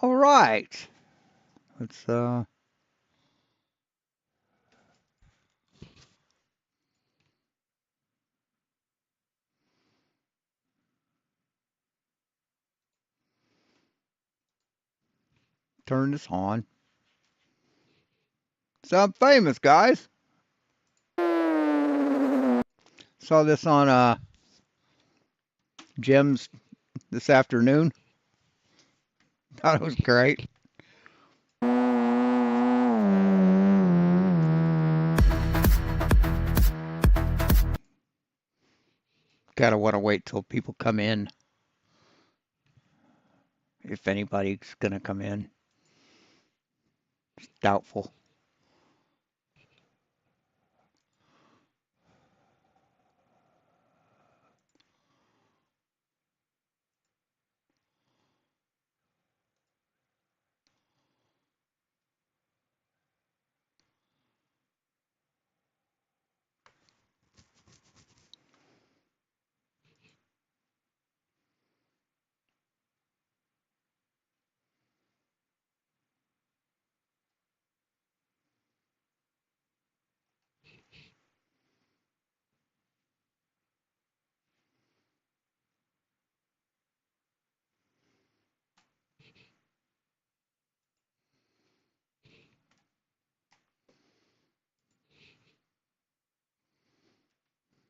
All right. Let's turn this on. So I'm famous, guys. Saw this on Gems this afternoon. Thought it was great. Gotta want to wait till people come in. If anybody's gonna come in. It's doubtful.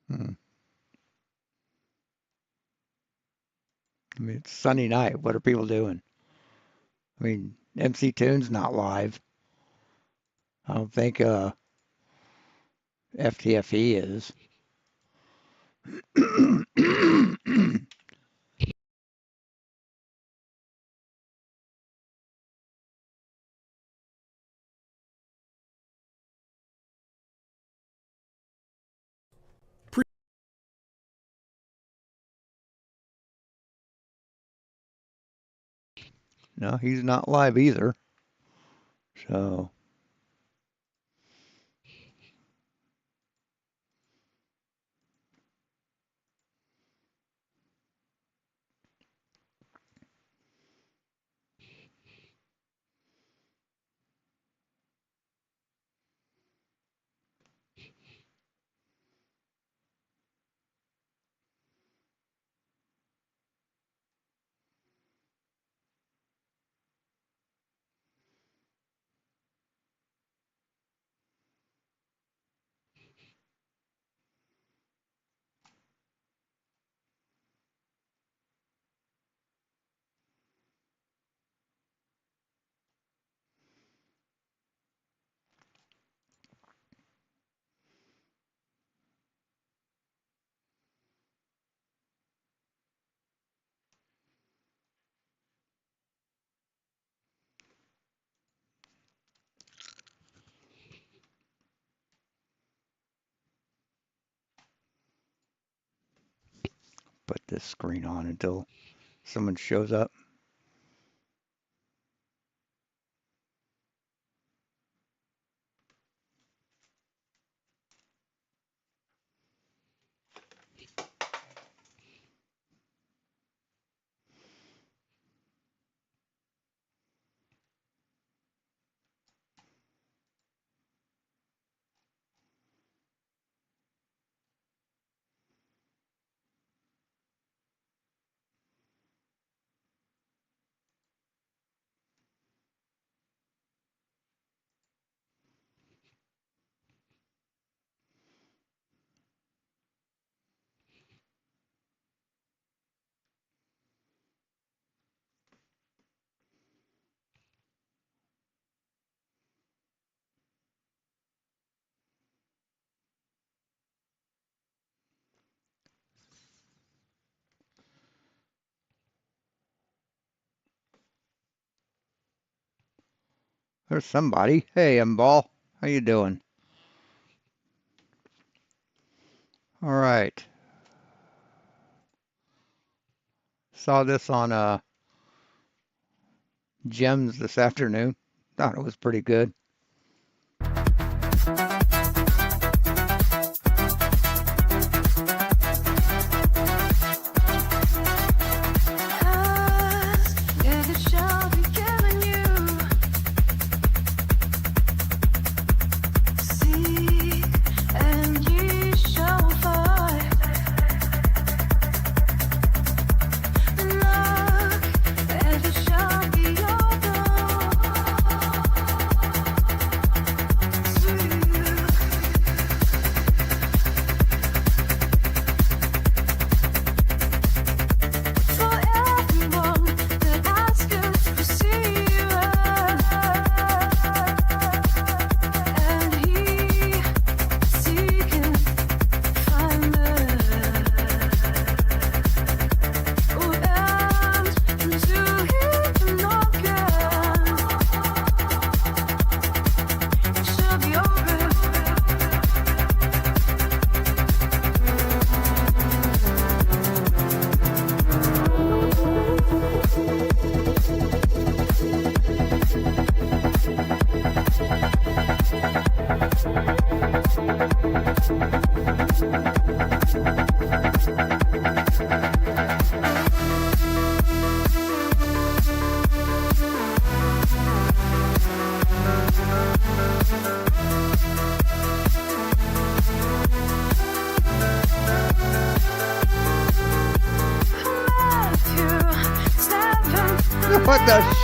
Hmm. I mean, it's Sunday night. What are people doing? I mean, MC Tune's not live. I don't think FTFE is. No, he's not live either. So, put this screen on until someone shows up. There's somebody. Hey, M-Ball. How you doing? All right. Saw this on Gems this afternoon. Thought it was pretty good.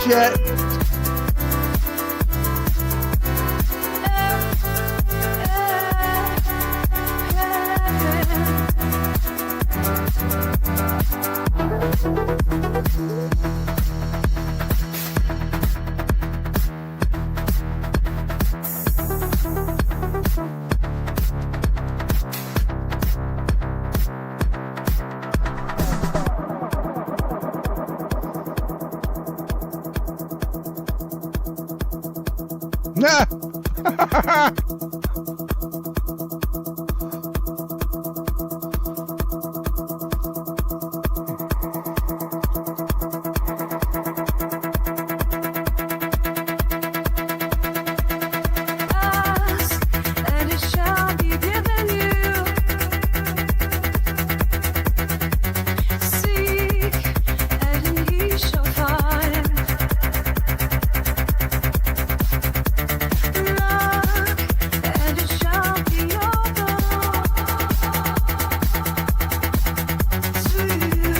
shit. Nah. And it shall be given you. Seek, and ye shall find. Knock, and it shall be opened to you.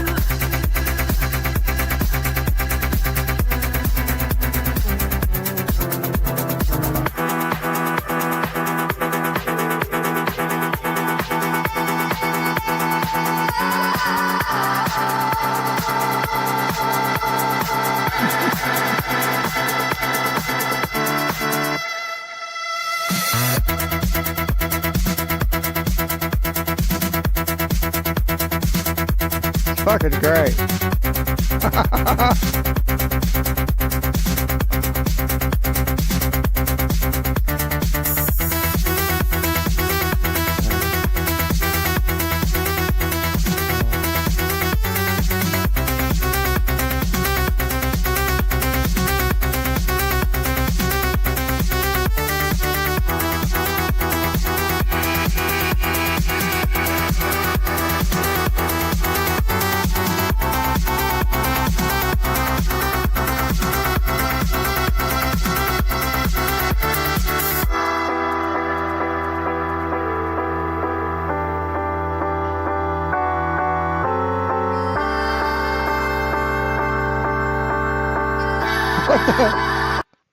It's fucking great.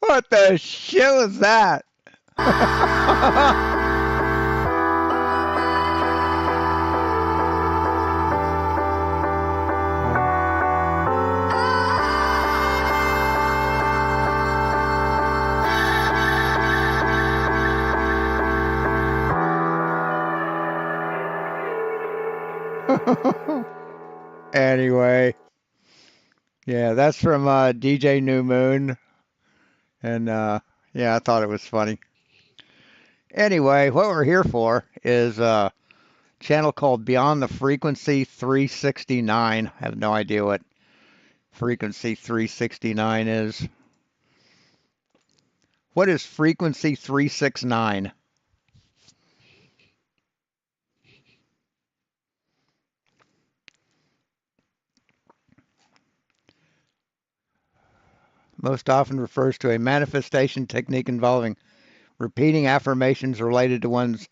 What the shit was that? Anyway, yeah, that's from DJ New Moon, and yeah, I thought it was funny. Anyway, what we're here for is a channel called Beyond the Frequency 369. I have no idea what Frequency 369 is. What is Frequency 369? Most often refers to a manifestation technique involving repeating affirmations related to one's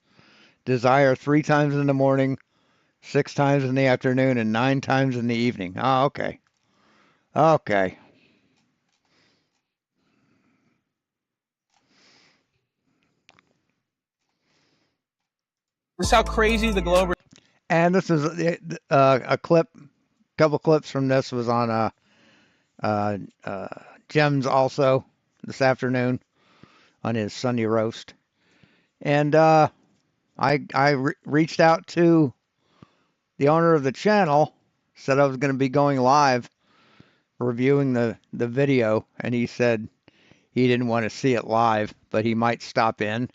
desire 3 times in the morning, 6 times in the afternoon, and 9 times in the evening. Oh, okay. Okay. This is how crazy the globe. And this is a clip, couple clips from this was on Gems also this afternoon on his Sunday roast. And I reached out to the owner of the channel, said I was going to be going live reviewing the video, and he said he didn't want to see it live, but he might stop in,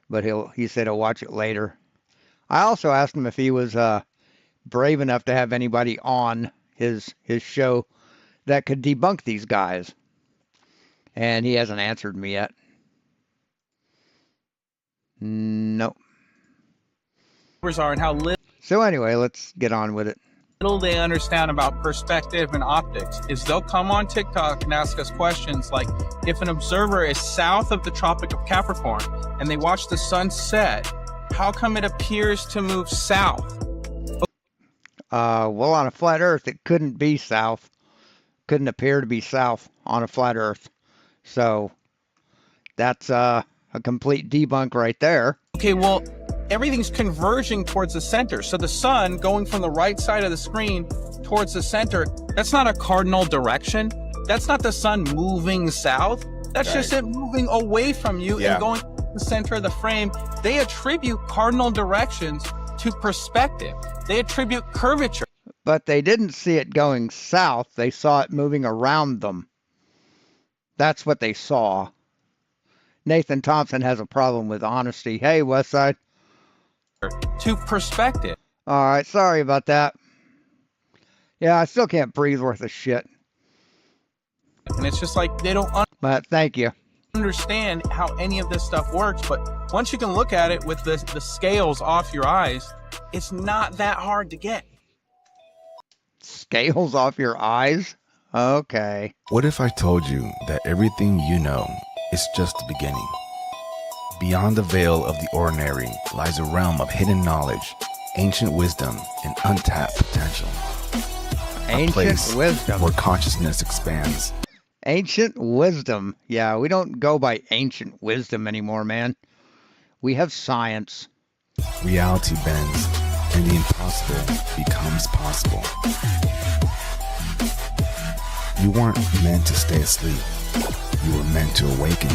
but he said he'll watch it later. I also asked him if he was brave enough to have anybody on his show that could debunk these guys, and he hasn't answered me yet. Nope. Are and how little So anyway, let's get on with it. they understand about perspective and optics is they'll come on TikTok and ask us questions like, if an observer is south of the Tropic of Capricorn and they watch the sun set, how come it appears to move south? Well, on a flat Earth, it couldn't be south. Couldn't appear to be south. on a flat Earth. So that's a complete debunk right there. Okay, well, everything's converging towards the center. So the sun going from the right side of the screen towards the center, that's not a cardinal direction. That's not the sun moving south. That's just it moving away from you and going to the center of the frame. They attribute cardinal directions to perspective. They attribute curvature. But they didn't see it going south. They saw it moving around them. That's what they saw. Nathan Thompson has a problem with honesty. Hey, Westside. To perspective. All right, sorry about that. Yeah, I still can't breathe worth a shit. And it's just like they don't But thank you. understand how any of this stuff works. But once you can look at it with the scales off your eyes, it's not that hard to get. Scales off your eyes? Okay. What if I told you that everything you know is just the beginning? Beyond the veil of the ordinary lies a realm of hidden knowledge, ancient wisdom, and untapped potential. A Ancient place wisdom. where consciousness expands. Ancient wisdom. Yeah, we don't go by ancient wisdom anymore, man. We have science. Reality bends, and the impossible becomes possible. You weren't meant to stay asleep. You were meant to awaken.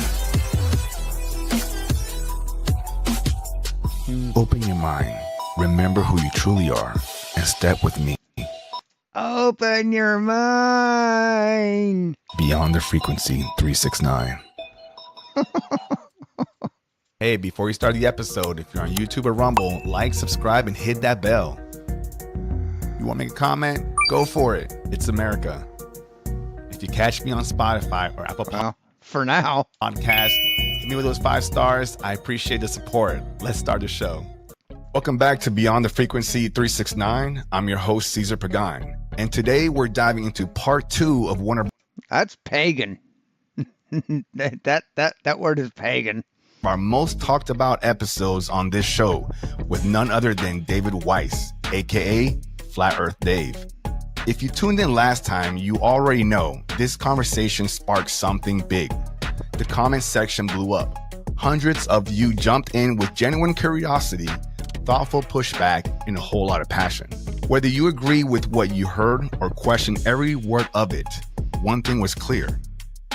Open your mind, remember who you truly are, and step with me Open your mind. beyond the frequency 369. Hey, before you start the episode, if you're on YouTube or Rumble, like, subscribe, and hit that bell. You want to make a comment? Go for it. It's America. If you catch me on Spotify or Apple Well, for now. Podcast, hit me with those 5 stars. I appreciate the support. Let's start the show. Welcome back to Beyond the Frequency 369. I'm your host, Cesar Pagan. And today we're diving into part 2 of one of That's pagan. that word is pagan. our most talked about episodes on this show with none other than David Weiss, aka Flat Earth Dave. If you tuned in last time, you already know this conversation sparked something big. The comment section blew up. Hundreds of you jumped in with genuine curiosity, thoughtful pushback, and a whole lot of passion. Whether you agree with what you heard or question every word of it, one thing was clear.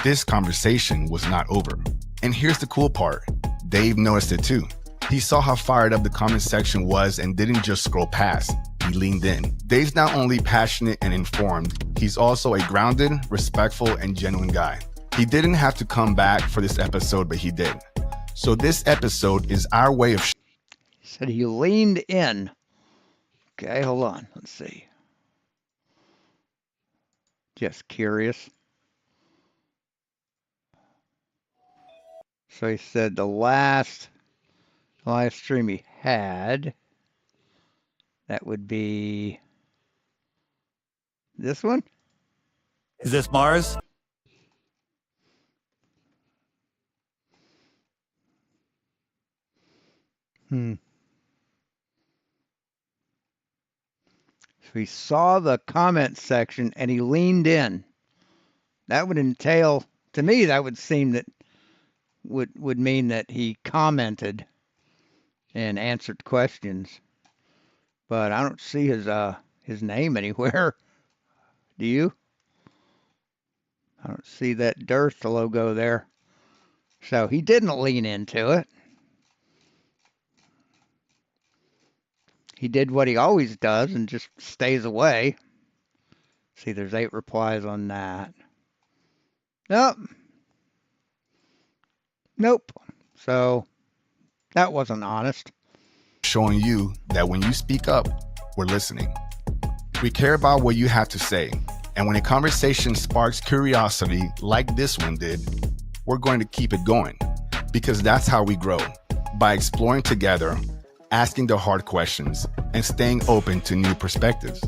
This conversation was not over. And here's the cool part. Dave noticed it too. He saw how fired up the comment section was and didn't just scroll past. He leaned in. Dave's not only passionate and informed, he's also a grounded, respectful, and genuine guy. He didn't have to come back for this episode, but he did. So this episode is our way of He said he leaned in. Okay, hold on. Let's see. Just curious. So he said the last live stream he had, that would be this one? Is this Mars? So he saw the comment section and he leaned in. That would entail, to me, that would seem that would mean that he commented and answered questions. But I don't see his name anywhere. Do you? I don't see that Dearth logo there. So he didn't lean into it. He did what he always does and just stays away. See, there's 8 replies on that. Nope. Nope. So that wasn't honest. showing you that when you speak up, we're listening. We care about what you have to say. And when a conversation sparks curiosity like this one did, we're going to keep it going because that's how we grow, by exploring together, asking the hard questions, and staying open to new perspectives.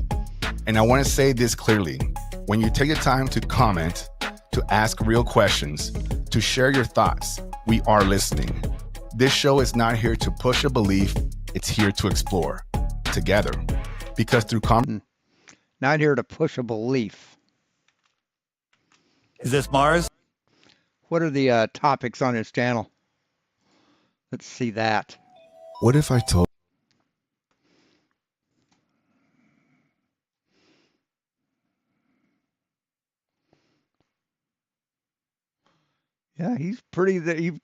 And I want to say this clearly. When you take the time to comment, to ask real questions, to share your thoughts, we are listening. This show is not here to push a belief, it's here to explore together. Because through Not here to push a belief. Is this Mars? What are the topics on his channel? Let's see that. What if I told Yeah, he's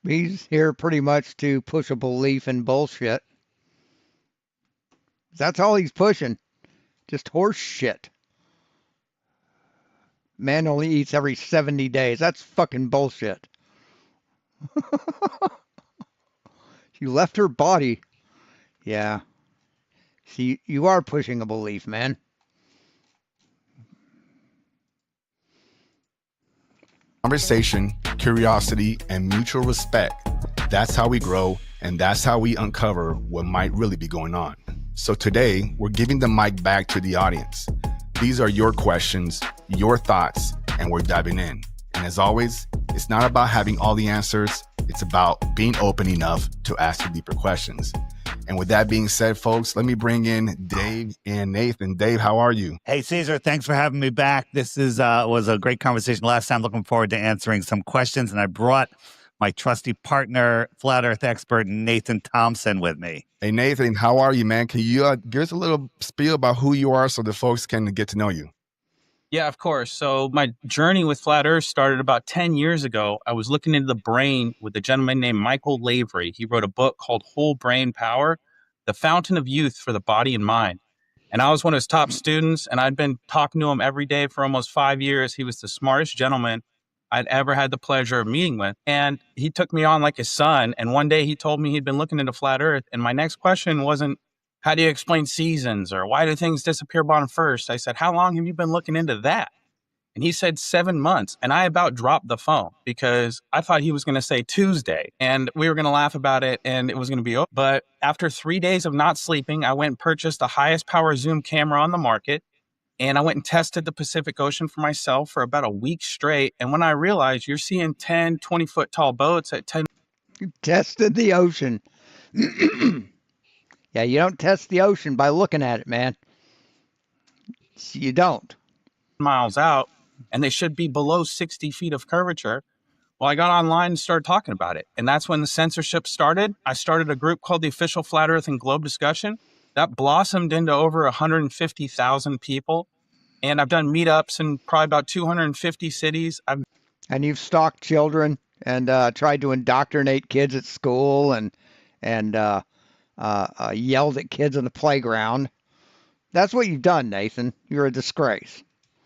he's here pretty much to push a belief in bullshit. That's all he's pushing. Just horse shit. Man only eats every 70 days. That's fucking bullshit. She left her body. Yeah. See, you are pushing a belief, man. conversation, curiosity, and mutual respect? That's how we grow, and that's how we uncover what might really be going on. So today, we're giving the mic back to the audience. These are your questions, your thoughts, and we're diving in. And as always, it's not about having all the answers. It's about being open enough to ask the deeper questions. And with that being said, folks, let me bring in Dave and Nathan. Dave, how are you? Hey, Caesar, thanks for having me back. This was a great conversation last time. Looking forward to answering some questions. And I brought my trusty partner, flat earth expert, Nathan Thompson, with me. Hey, Nathan, how are you, man? Can you give us a little spiel about who you are so the folks can get to know you? Yeah, of course. So my journey with Flat Earth started about 10 years ago. I was looking into the brain with a gentleman named Michael Lavery. He wrote a book called Whole Brain Power, The Fountain of Youth for the Body and Mind. And I was one of his top students, and I'd been talking to him every day for almost 5 years. He was the smartest gentleman I'd ever had the pleasure of meeting with. And he took me on like his son. And one day he told me he'd been looking into Flat Earth. And my next question wasn't, how do you explain seasons, or why do things disappear bottom first? I said, how long have you been looking into that? And he said 7 months. And I about dropped the phone because I thought he was going to say Tuesday, and we were going to laugh about it and it was going to be over. But after 3 days of not sleeping, I went and purchased the highest power zoom camera on the market. And I went and tested the Pacific Ocean for myself for about a week straight. And when I realized you're seeing 10, 20-foot tall boats at 10 You tested the ocean. Yeah, you don't test the ocean by looking at it, man. You don't. miles out, and they should be below 60 feet of curvature. Well, I got online and started talking about it. And that's when the censorship started. I started a group called the Official Flat Earth and Globe Discussion. That blossomed into over 150,000 people. And I've done meetups in probably about 250 cities. And you've stalked children and tried to indoctrinate kids at school and yelled at kids on the playground. That's what you've done, Nathan. You're a disgrace.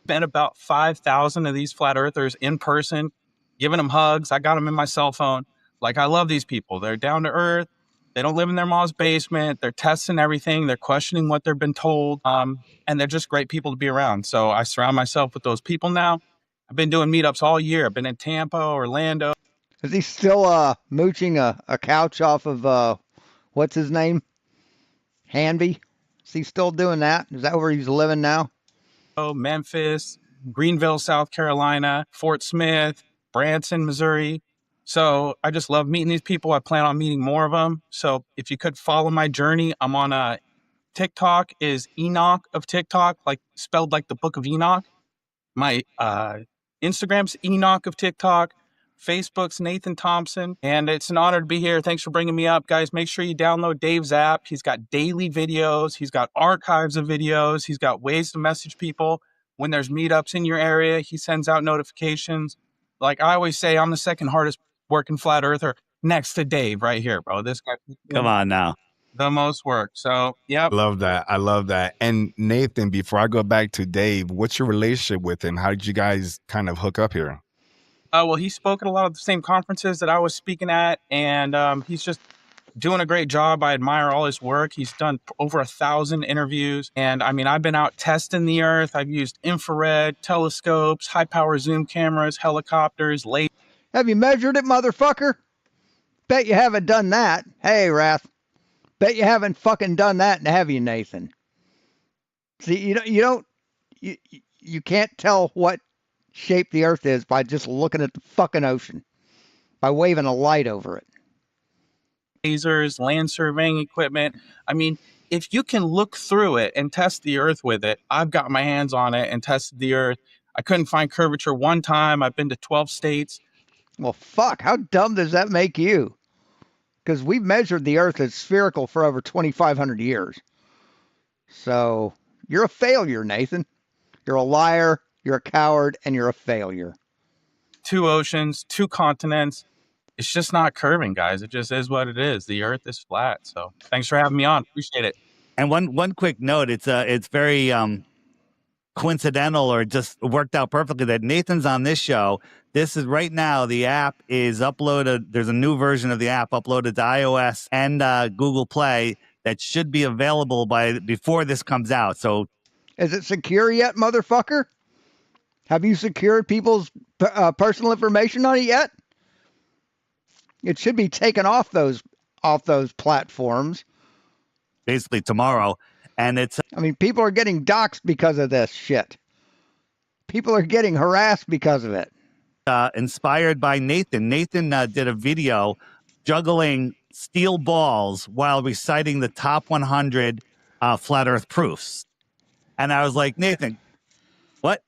Met about 5,000 of these flat earthers in person, giving them hugs. I got them in my cell phone. Like, I love these people. They're down to earth. They don't live in their mom's basement. They're testing everything. They're questioning what they've been told. And they're just great people to be around. So I surround myself with those people now. I've been doing meetups all year. I've been in Tampa, Orlando. Is he still mooching a couch off of what's his name? Hanby? Is he still doing that? Is that where he's living now? Memphis, Greenville, South Carolina, Fort Smith, Branson, Missouri. So I just love meeting these people. I plan on meeting more of them. So if you could follow my journey, I'm on TikTok is Enoch of TikTok, like spelled like the Book of Enoch. My Instagram's Enoch of TikTok. Facebook's Nathan Thompson. And it's an honor to be here. Thanks for bringing me up, guys. Make sure you download Dave's app. He's got daily videos. He's got archives of videos. He's got ways to message people when there's meetups in your area. He sends out notifications. Like I always say, I'm the second hardest working flat earther next to Dave right here, bro. This guy. Come on now. The most work. So, yeah. Love that. I love that. And Nathan, before I go back to Dave, what's your relationship with him? How did you guys kind of hook up here? Well, he spoke at a lot of the same conferences that I was speaking at, and he's just doing a great job. I admire all his work. He's done over 1,000 interviews. And I mean, I've been out testing the earth. I've used infrared, telescopes, high power zoom cameras, helicopters, lasers. Have you measured it, motherfucker? Bet you haven't done that. Hey, Wrath. Bet you haven't fucking done that, have you, Nathan? See, you can't tell what shape the earth is by just looking at the fucking ocean, by waving a light over it. Lasers, land surveying equipment. I mean, if you can look through it and test the earth with it, I've got my hands on it and tested the earth. I couldn't find curvature one time. I've been to 12 states. Well, fuck, how dumb does that make you? Because we've measured the Earth as spherical for over 2,500 years. So you're a failure, Nathan. You're a liar, you're a coward, and you're a failure. 2 oceans, 2 continents. It's just not curving, guys. It just is what it is. The Earth is flat. So thanks for having me on. Appreciate it. And one quick note, it's very coincidental or just worked out perfectly that Nathan's on this show. This is right now, the app is uploaded. There's a new version of the app uploaded to iOS and Google Play that should be available before this comes out. So Is it secure yet, motherfucker? Have you secured people's personal information on it yet? It should be taken off those platforms. basically tomorrow. And it's I mean, people are getting doxxed because of this shit. People are getting harassed because of it. inspired by Nathan. Nathan did a video juggling steel balls while reciting the top 100 flat earth proofs. And I was like, Nathan, what?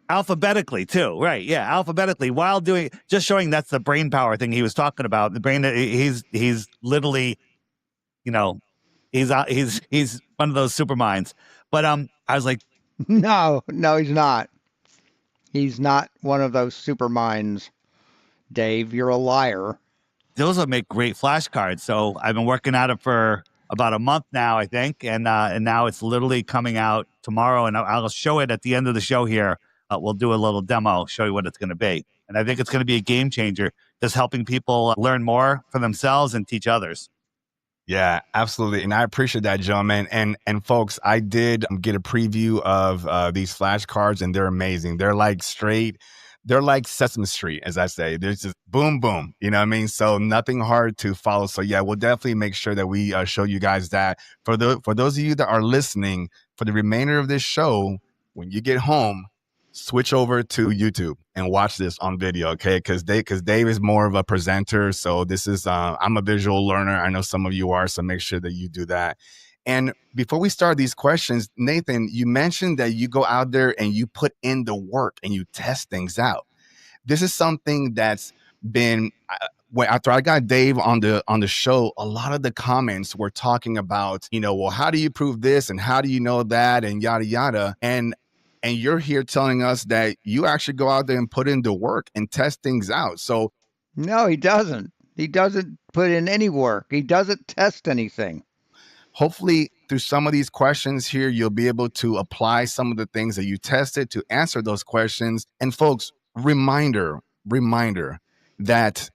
Alphabetically too, right? Yeah, alphabetically while doing, just showing that's the brain power thing he was talking about. The brain, he's literally, you know, he's one of those super minds. But I was like, No, he's not. He's not one of those super minds, Dave. You're a liar. those would make great flashcards. So I've been working at it for about a month now, I think, and now it's literally coming out tomorrow, and I'll show it at the end of the show here. We'll do a little demo, show you what it's going to be, and I think it's going to be a game changer, just helping people learn more for themselves and teach others. Yeah, absolutely. And I appreciate that, gentlemen. And folks, I did get a preview of these flashcards, and they're amazing. They're like Sesame Street, as I say. There's just boom, boom. You know what I mean? So nothing hard to follow. So yeah, we'll definitely make sure that we show you guys that. For those of you that are listening, for the remainder of this show, when you get home, switch over to YouTube and watch this on video, okay? Because Dave is more of a presenter. So this is I'm a visual learner. I know some of you are, so make sure that you do that. And before we start these questions, Nathan, you mentioned that you go out there and you put in the work and you test things out. This is something that's been after I got Dave on the show, a lot of the comments were talking about, well, how do you prove this and how do you know that and yada yada. And you're here telling us that you actually go out there and put in the work and test things out. So No, he doesn't. He doesn't put in any work. He doesn't test anything. hopefully through some of these questions here, you'll be able to apply some of the things that you tested to answer those questions. And folks, reminder that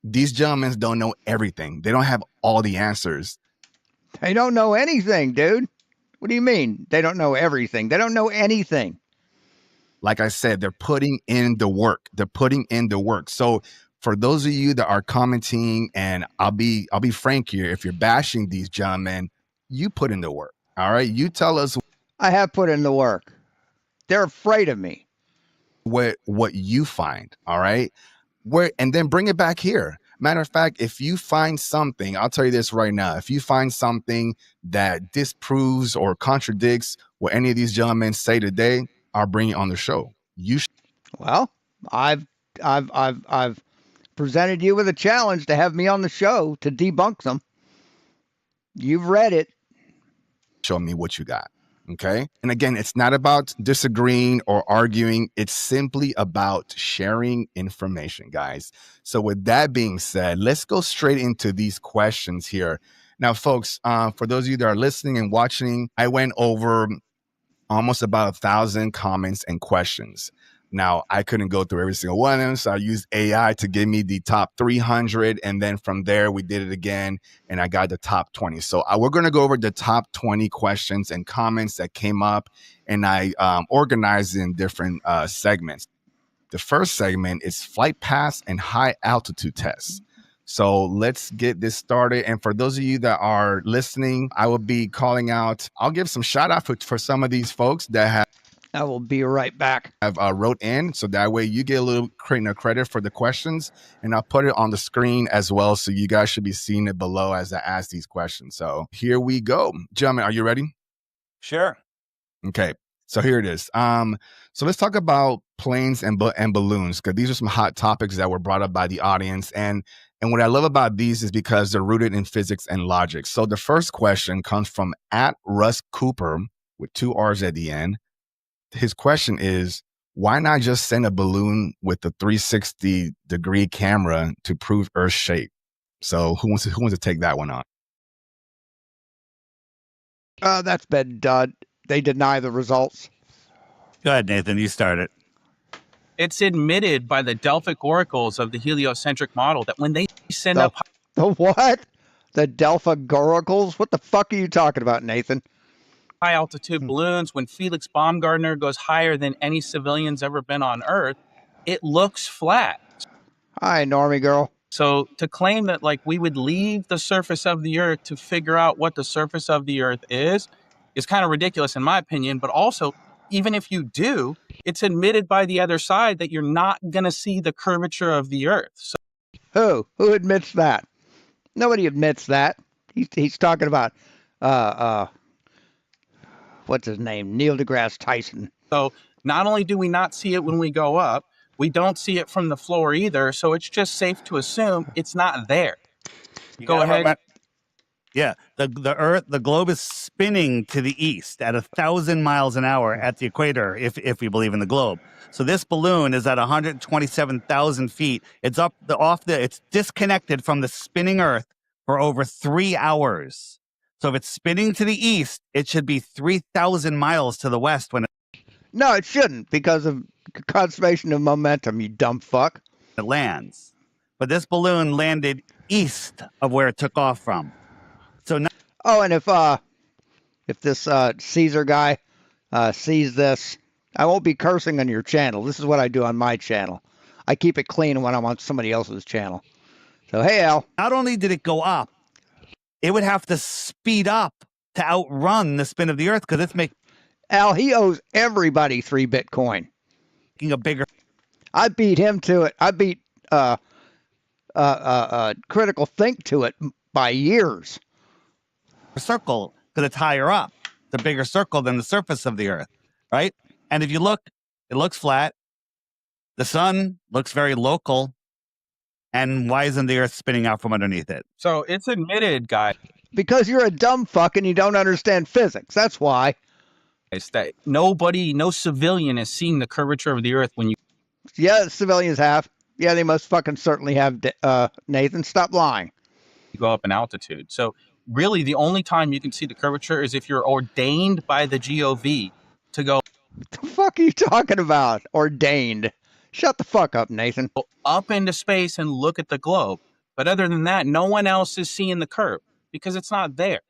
these gentlemen don't know everything. They don't have all the answers. They don't know anything, dude. What do you mean? They don't know everything. They don't know anything. Like I said, they're putting in the work. So for those of you that are commenting, and I'll be frank here, if you're bashing these gentlemen, you put in the work. All right. You tell us I have put in the work. They're afraid of me. what you find. All right. And then bring it back here. Matter of fact, if you find something, I'll tell you this right now, if you find something that disproves or contradicts what any of these gentlemen say today, I'll bring it on the show. Well, I've presented you with a challenge to have me on the show to debunk them. You've read it. Show me what you got. Okay. And again, it's not about disagreeing or arguing. It's simply about sharing information, guys. So with that being said, let's go straight into these questions here. Now, folks, for those of you that are listening and watching, I went over almost about 1,000 comments and questions. Now, I couldn't go through every single one of them, so I used AI to give me the top 300, and then from there, we did it again, and I got the top 20. So we're going to go over the top 20 questions and comments that came up, and I organized it in different segments. The first segment is flight paths and high altitude tests. So let's get this started. And for those of you that are listening, I will be calling out, I'll give some shout out for some of these folks that I will be right back. have wrote in, so that way you get a little credit for the questions, and I'll put it on the screen as well, so you guys should be seeing it below as I ask these questions. So here we go. Gentlemen, are you ready? Sure. Okay. So here it is. So let's talk about planes and balloons, because these are some hot topics that were brought up by the audience. And what I love about these is because they're rooted in physics and logic. So the first question comes from @Russ Cooper with 2 R's at the end. His question is, why not just send a balloon with a 360-degree camera to prove Earth's shape? So who wants to take that one on? That's been done. They deny the results. Go ahead, Nathan. You start it. It's admitted by the Delphic oracles of the heliocentric model that when they send The- up The what? The Delphic oracles? What the fuck are you talking about, Nathan? high altitude balloons, when Felix Baumgartner goes higher than any civilian's ever been on Earth, it looks flat. Hi, Normie girl. So to claim that like we would leave the surface of the Earth to figure out what the surface of the Earth is kind of ridiculous in my opinion. But also, even if you do, it's admitted by the other side that you're not going to see the curvature of the Earth. So Who admits that? Nobody admits that. He's talking about what's his name? Neil deGrasse Tyson. not only do we not see it when we go up, we don't see it from the floor either. So it's just safe to assume it's not there. Go ahead. Yeah, the globe is spinning to the east at 1,000 miles an hour at the equator, if we believe in the globe. So this balloon is at 127,000 feet. It's it's disconnected from the spinning Earth for over 3 hours. So if it's spinning to the east, it should be 3,000 miles to the west when No, it shouldn't, because of conservation of momentum, you dumb fuck. it lands. But this balloon landed east of where it took off from. So now Oh, and if this Caesar guy sees this, I won't be cursing on your channel. This is what I do on my channel. I keep it clean when I'm on somebody else's channel. So, hey, Al. not only did it go up, it would have to speed up to outrun the spin of the Earth because it's making Al, he owes everybody 3 Bitcoin. a bigger I beat him to it. I beat Critical Think to it by years. circle because it's higher up. It's a bigger circle than the surface of the Earth, right? And if you look, it looks flat. The sun looks very local. And why isn't the Earth spinning out from underneath it? So it's admitted, guys, Because you're a dumb fuck and you don't understand physics. That's why. that no civilian has seen the curvature of the Earth when you Yeah, civilians have. Yeah, they most fucking certainly have. Nathan, stop lying. go up in altitude. So really, the only time you can see the curvature is if you're ordained by the GOV to go What the fuck are you talking about? Ordained. Shut the fuck up, Nathan. up into space and look at the globe. But other than that, no one else is seeing the curve because it's not there.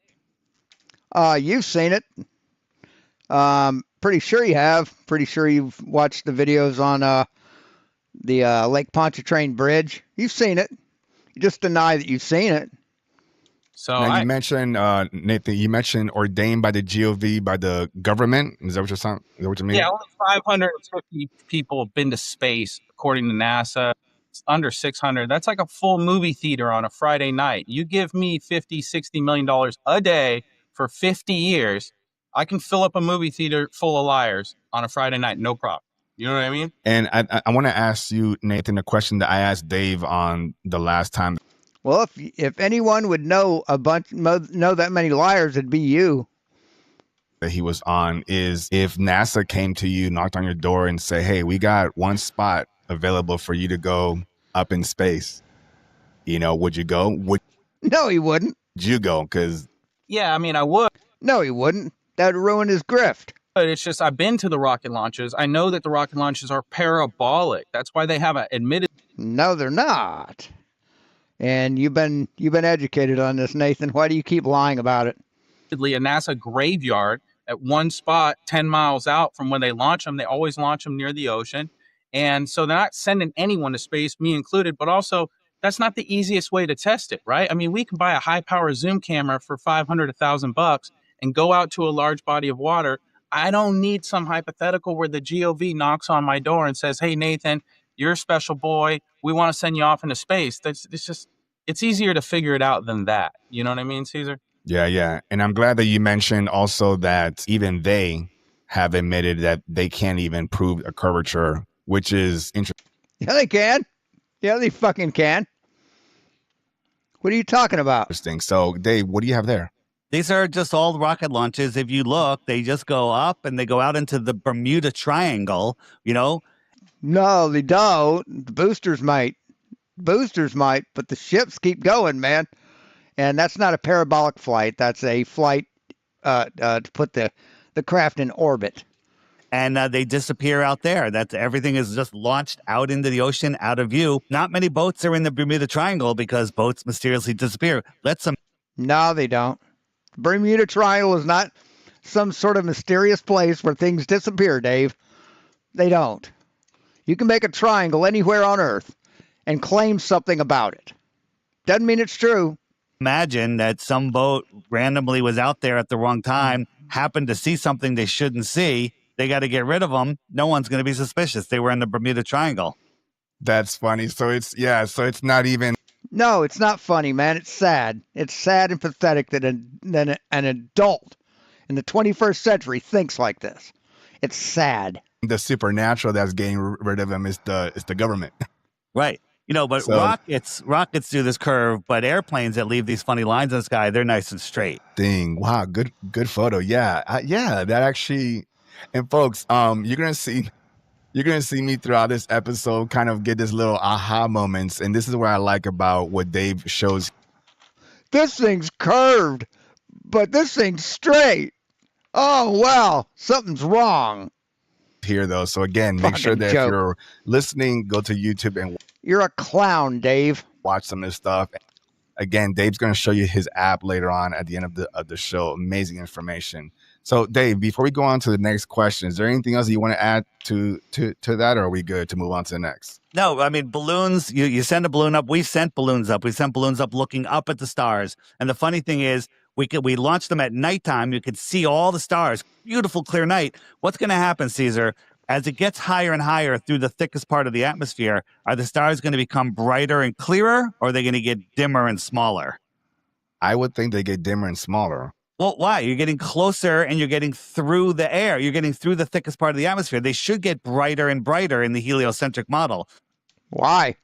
You've seen it. Pretty sure you have. Pretty sure you've watched the videos on the Lake Pontchartrain Bridge. You've seen it. You just deny that you've seen it. So Now, you mentioned, Nathan, you mentioned ordained by the GOV, by the government. Is that what you mean? yeah, only 550 people have been to space, according to NASA. It's under 600. That's like a full movie theater on a Friday night. You give me $50-60 million a day for 50 years, I can fill up a movie theater full of liars on a Friday night, no problem. You know what I mean? And I want to ask you, Nathan, a question that I asked Dave on the last time. Well, if anyone would know that many liars, it'd be you. That he was on is if NASA came to you, knocked on your door and say, hey, we got one spot available for you to go up in space. Would you go? Would No, he wouldn't. you go? Because Yeah, I mean, I would. No, he wouldn't. That'd ruin his grift. But it's just I've been to the rocket launches. I know that the rocket launches are parabolic. That's why they have admitted. No, they're not. And you've been educated on this, Nathan. Why do you keep lying about it? A NASA graveyard at one spot 10 miles out from when they launch them. They always launch them near the ocean. And so they're not sending anyone to space, me included, but also that's not the easiest way to test it, right? I mean, we can buy a high power zoom camera for $500, $1,000 and go out to a large body of water. I don't need some hypothetical where the GOV knocks on my door and says, hey, Nathan, you're a special boy. We want to send you off into space. It's easier to figure it out than that. You know what I mean, Caesar? Yeah. And I'm glad that you mentioned also that even they have admitted that they can't even prove a curvature, which is Yeah, they can. Yeah, they fucking can. What are you talking about? interesting. So, Dave, what do you have there? These are just all rocket launches. If you look, they just go up and they go out into the Bermuda Triangle, you know? No, they don't. The boosters might. Boosters might, but the ships keep going, man. And that's not a parabolic flight. That's a flight to put the craft in orbit. And they disappear out there. That's everything is just launched out into the ocean, out of view. Not many boats are in the Bermuda Triangle because boats mysteriously disappear. Let some No, they don't. The Bermuda Triangle is not some sort of mysterious place where things disappear, Dave. They don't. You can make a triangle anywhere on Earth and claim something about it. Doesn't mean it's true. imagine that some boat randomly was out there at the wrong time, happened to see something they shouldn't see. They got to get rid of them. No one's going to be suspicious. They were in the Bermuda Triangle. That's funny. So it's not even No, it's not funny, man. It's sad. It's sad and pathetic that an adult in the 21st century thinks like this. It's sad. the supernatural that's getting rid of them. Is the government. Right. You know, but So- rockets do this curve, but airplanes that leave these funny lines in the sky, they're nice and straight. Thing. Wow, good photo. Yeah, that actually. And folks, you're gonna see me throughout this episode kind of get this little aha moments, and this is what I like about what Dave shows This thing's curved, but this thing's straight. Oh, wow. Something's wrong. here, though. So again, make sure Fucking that joke. if you're listening, go to YouTube and You're a clown, Dave. watch some of this stuff. Again, Dave's going to show you his app later on at the end of the show. Amazing information. So, Dave, before we go on to the next question, is there anything else that you want to add to that, or are we good to move on to the next? No, I mean, balloons, you send a balloon up. We've sent balloons up. We sent balloons up looking up at the stars. And the funny thing is, we launched them at nighttime. You could see all the stars. Beautiful, clear night. What's going to happen, Caesar? As it gets higher and higher through the thickest part of the atmosphere, are the stars going to become brighter and clearer, or are they going to get dimmer and smaller? I would think they get dimmer and smaller. Well, why? You're getting closer and you're getting through the air. You're getting through the thickest part of the atmosphere. They should get brighter and brighter in the heliocentric model. Why?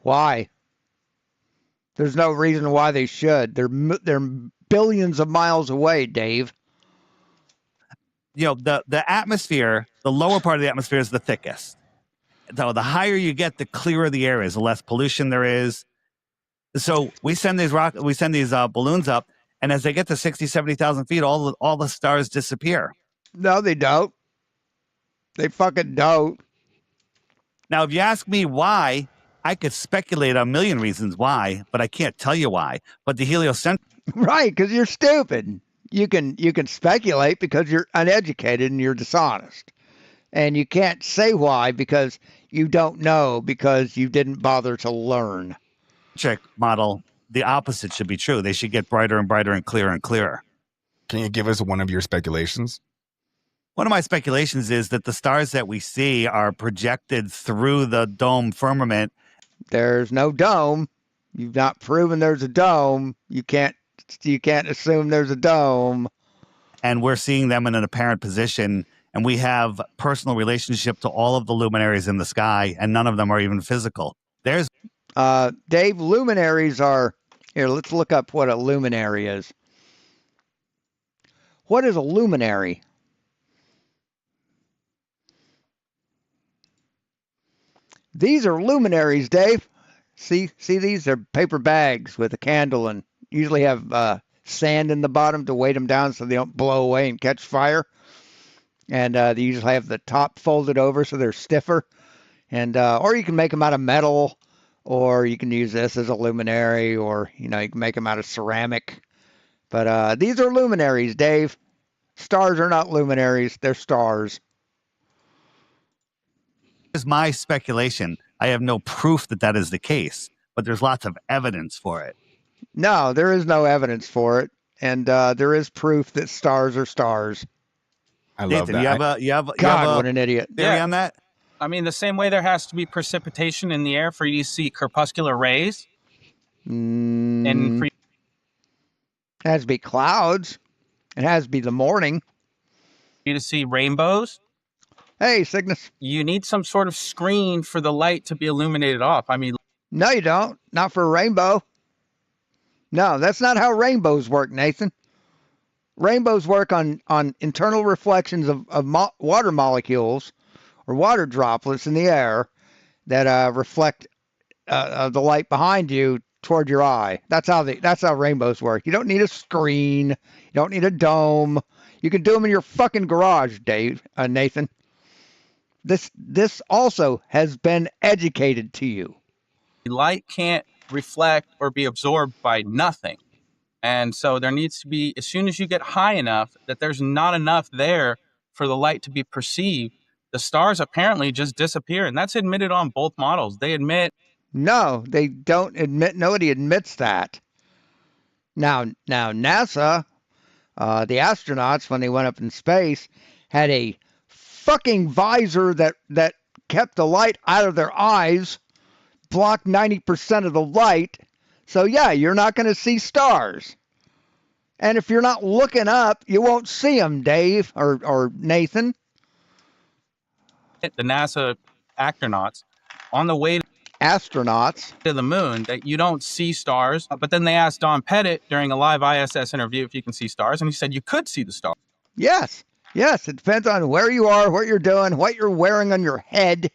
Why? There's no reason why they should. They're billions of miles away, Dave. You know, the atmosphere, the lower part of the atmosphere is the thickest. So the higher you get, the clearer the air is, the less pollution there is. So we send these balloons up, and as they get to 60, 70,000 feet, all the stars disappear. No, they don't. They fucking don't. Now, if you ask me why, I could speculate a million reasons why, but I can't tell you why. But the heliocentric Right, because you're stupid. You can speculate because you're uneducated and you're dishonest. And you can't say why because you don't know because you didn't bother to learn. model, the opposite should be true. They should get brighter and brighter and clearer and clearer. Can you give us one of your speculations? One of my speculations is that the stars that we see are projected through the dome firmament. There's no dome. You've not proven there's a dome. You can't assume there's a dome. And we're seeing them in an apparent position, and we have personal relationship to all of the luminaries in the sky, and none of them are even physical. There's Dave, luminaries are here. Let's look up what a luminary is. What is a luminary? These are luminaries, Dave. See, these are paper bags with a candle and usually have sand in the bottom to weight them down so they don't blow away and catch fire. And they usually have the top folded over so they're stiffer. And or you can make them out of metal, or you can use this as a luminary, or you can make them out of ceramic. But these are luminaries, Dave. Stars are not luminaries; they're stars. my speculation. I have no proof that that is the case, but there's lots of evidence for it. No, there is no evidence for it, and there is proof that stars are stars. I love Nathan, that. you have God, what an idiot! theory Yeah. on that? I mean, the same way there has to be precipitation in the air for you to see corpuscular rays, and for It has to be clouds. It has to be the morning. you you to see rainbows, Hey, Cygnus. you need some sort of screen for the light to be illuminated off. I mean, No, you don't. Not for a rainbow. No, that's not how rainbows work, Nathan. Rainbows work on internal reflections of water molecules or water droplets in the air that reflect the light behind you toward your eye. That's how rainbows work. You don't need a screen. You don't need a dome. You can do them in your fucking garage, Nathan. This also has been educated to you. light can't reflect or be absorbed by nothing. And so there needs to be, as soon as you get high enough that there's not enough there for the light to be perceived, the stars apparently just disappear. And that's admitted on both models. They admit No, they don't admit. Nobody admits that. Now NASA, the astronauts when they went up in space, had a fucking visor that kept the light out of their eyes, blocked 90% of the light. So yeah, you're not going to see stars. And if you're not looking up, you won't see them, Dave or Nathan. the NASA astronauts on the way Astronauts. to the moon that you don't see stars. But then they asked Don Pettit during a live ISS interview if you can see stars, and he said you could see the stars. Yes. Yes, it depends on where you are, what you're doing, what you're wearing on your head.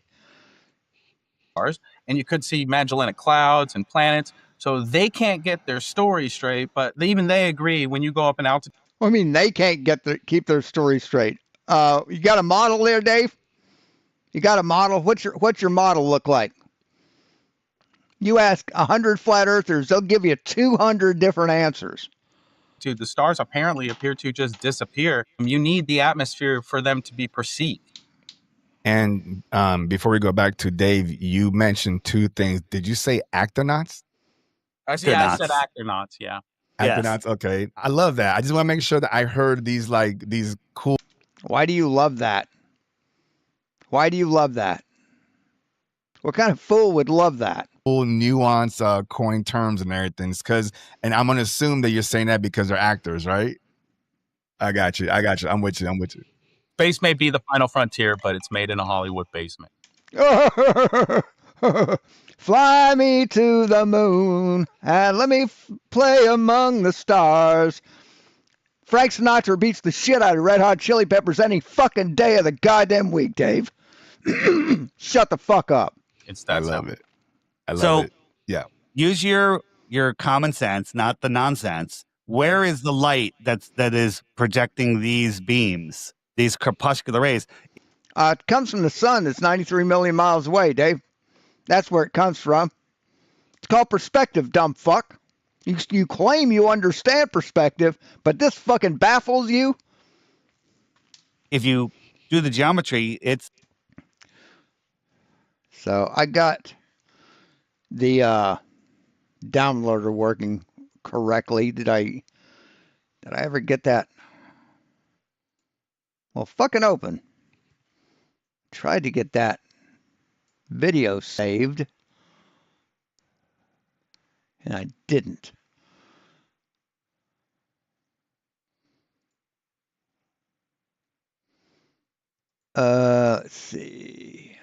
And you could see Magellanic Clouds and planets. So they can't get their story straight, but even they agree when you go up in altitude. I mean, they can't keep their story straight. You got a model there, Dave? You got a model? What's your model look like? You ask 100 flat earthers, they'll give you 200 different answers. The stars apparently appear to just disappear. You need the atmosphere for them to be perceived. And before we go back to Dave, you mentioned two things. Did you say actonauts? I said astronauts, yeah. Yes. Actonauts, okay. I love that. I just want to make sure that I heard these cool. Why do you love that? Why do you love that? What kind of fool would love that? Nuance coin terms and everything. And I'm gonna assume that you're saying that because they're actors, right? I got you. I'm with you. Space may be the final frontier, but it's made in a Hollywood basement. Fly me to the moon and let me play among the stars. Frank Sinatra beats the shit out of Red Hot Chili Peppers any fucking day of the goddamn week, Dave. Shut the fuck up. It's that I love simple. it. I love it. Yeah. Use your common sense, not the nonsense. Where is the light that is projecting these beams, these crepuscular rays? It comes from the sun that's 93 million miles away, Dave. That's where it comes from. It's called perspective, dumb fuck. You claim you understand perspective, but this fucking baffles you? If you do the geometry, it's So I got the downloader working correctly. Did I ever get that? Well, fucking open. Tried to get that video saved, and I didn't. Let's see.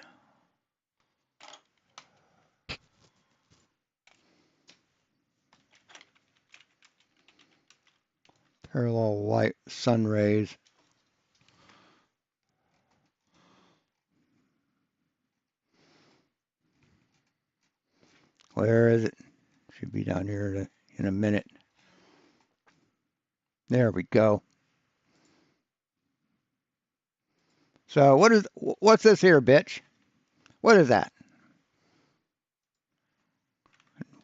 Parallel light sun rays. Where is it? Should be down here in a minute. There we go. So what's this here, bitch? What is that?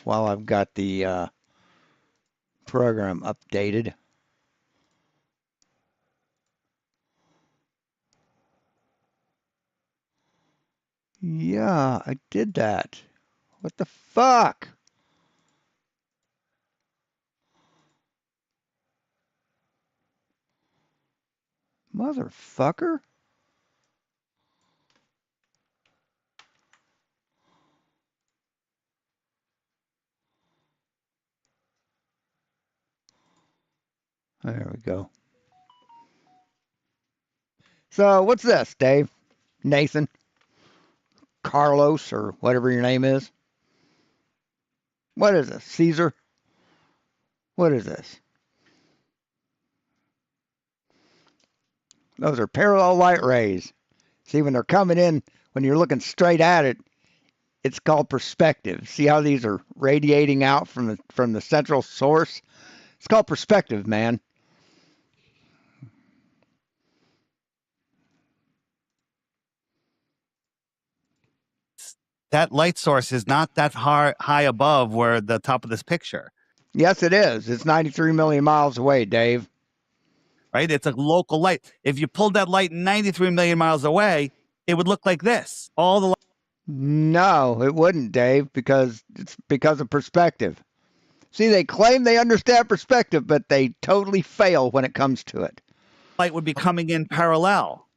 While I've got the program updated. Yeah, I did that. What the fuck? Motherfucker. There we go. So what's this, Dave? Nathan? Carlos, or whatever your name is? What is this? Caesar? What is this? Those are parallel light rays. See, when they're coming in, when you're looking straight at it, it's called perspective. See how these are radiating out from the central source? It's called perspective, man. That light source is not that high above where the top of this picture, Yes, it is. It's 93 million miles away, Dave. right? It's a local light. If you pulled that light 93 million miles away, it would look like this. All the No, it wouldn't, Dave, because it's because of perspective. See, they claim they understand perspective, but they totally fail when it comes to it. light would be coming in parallel.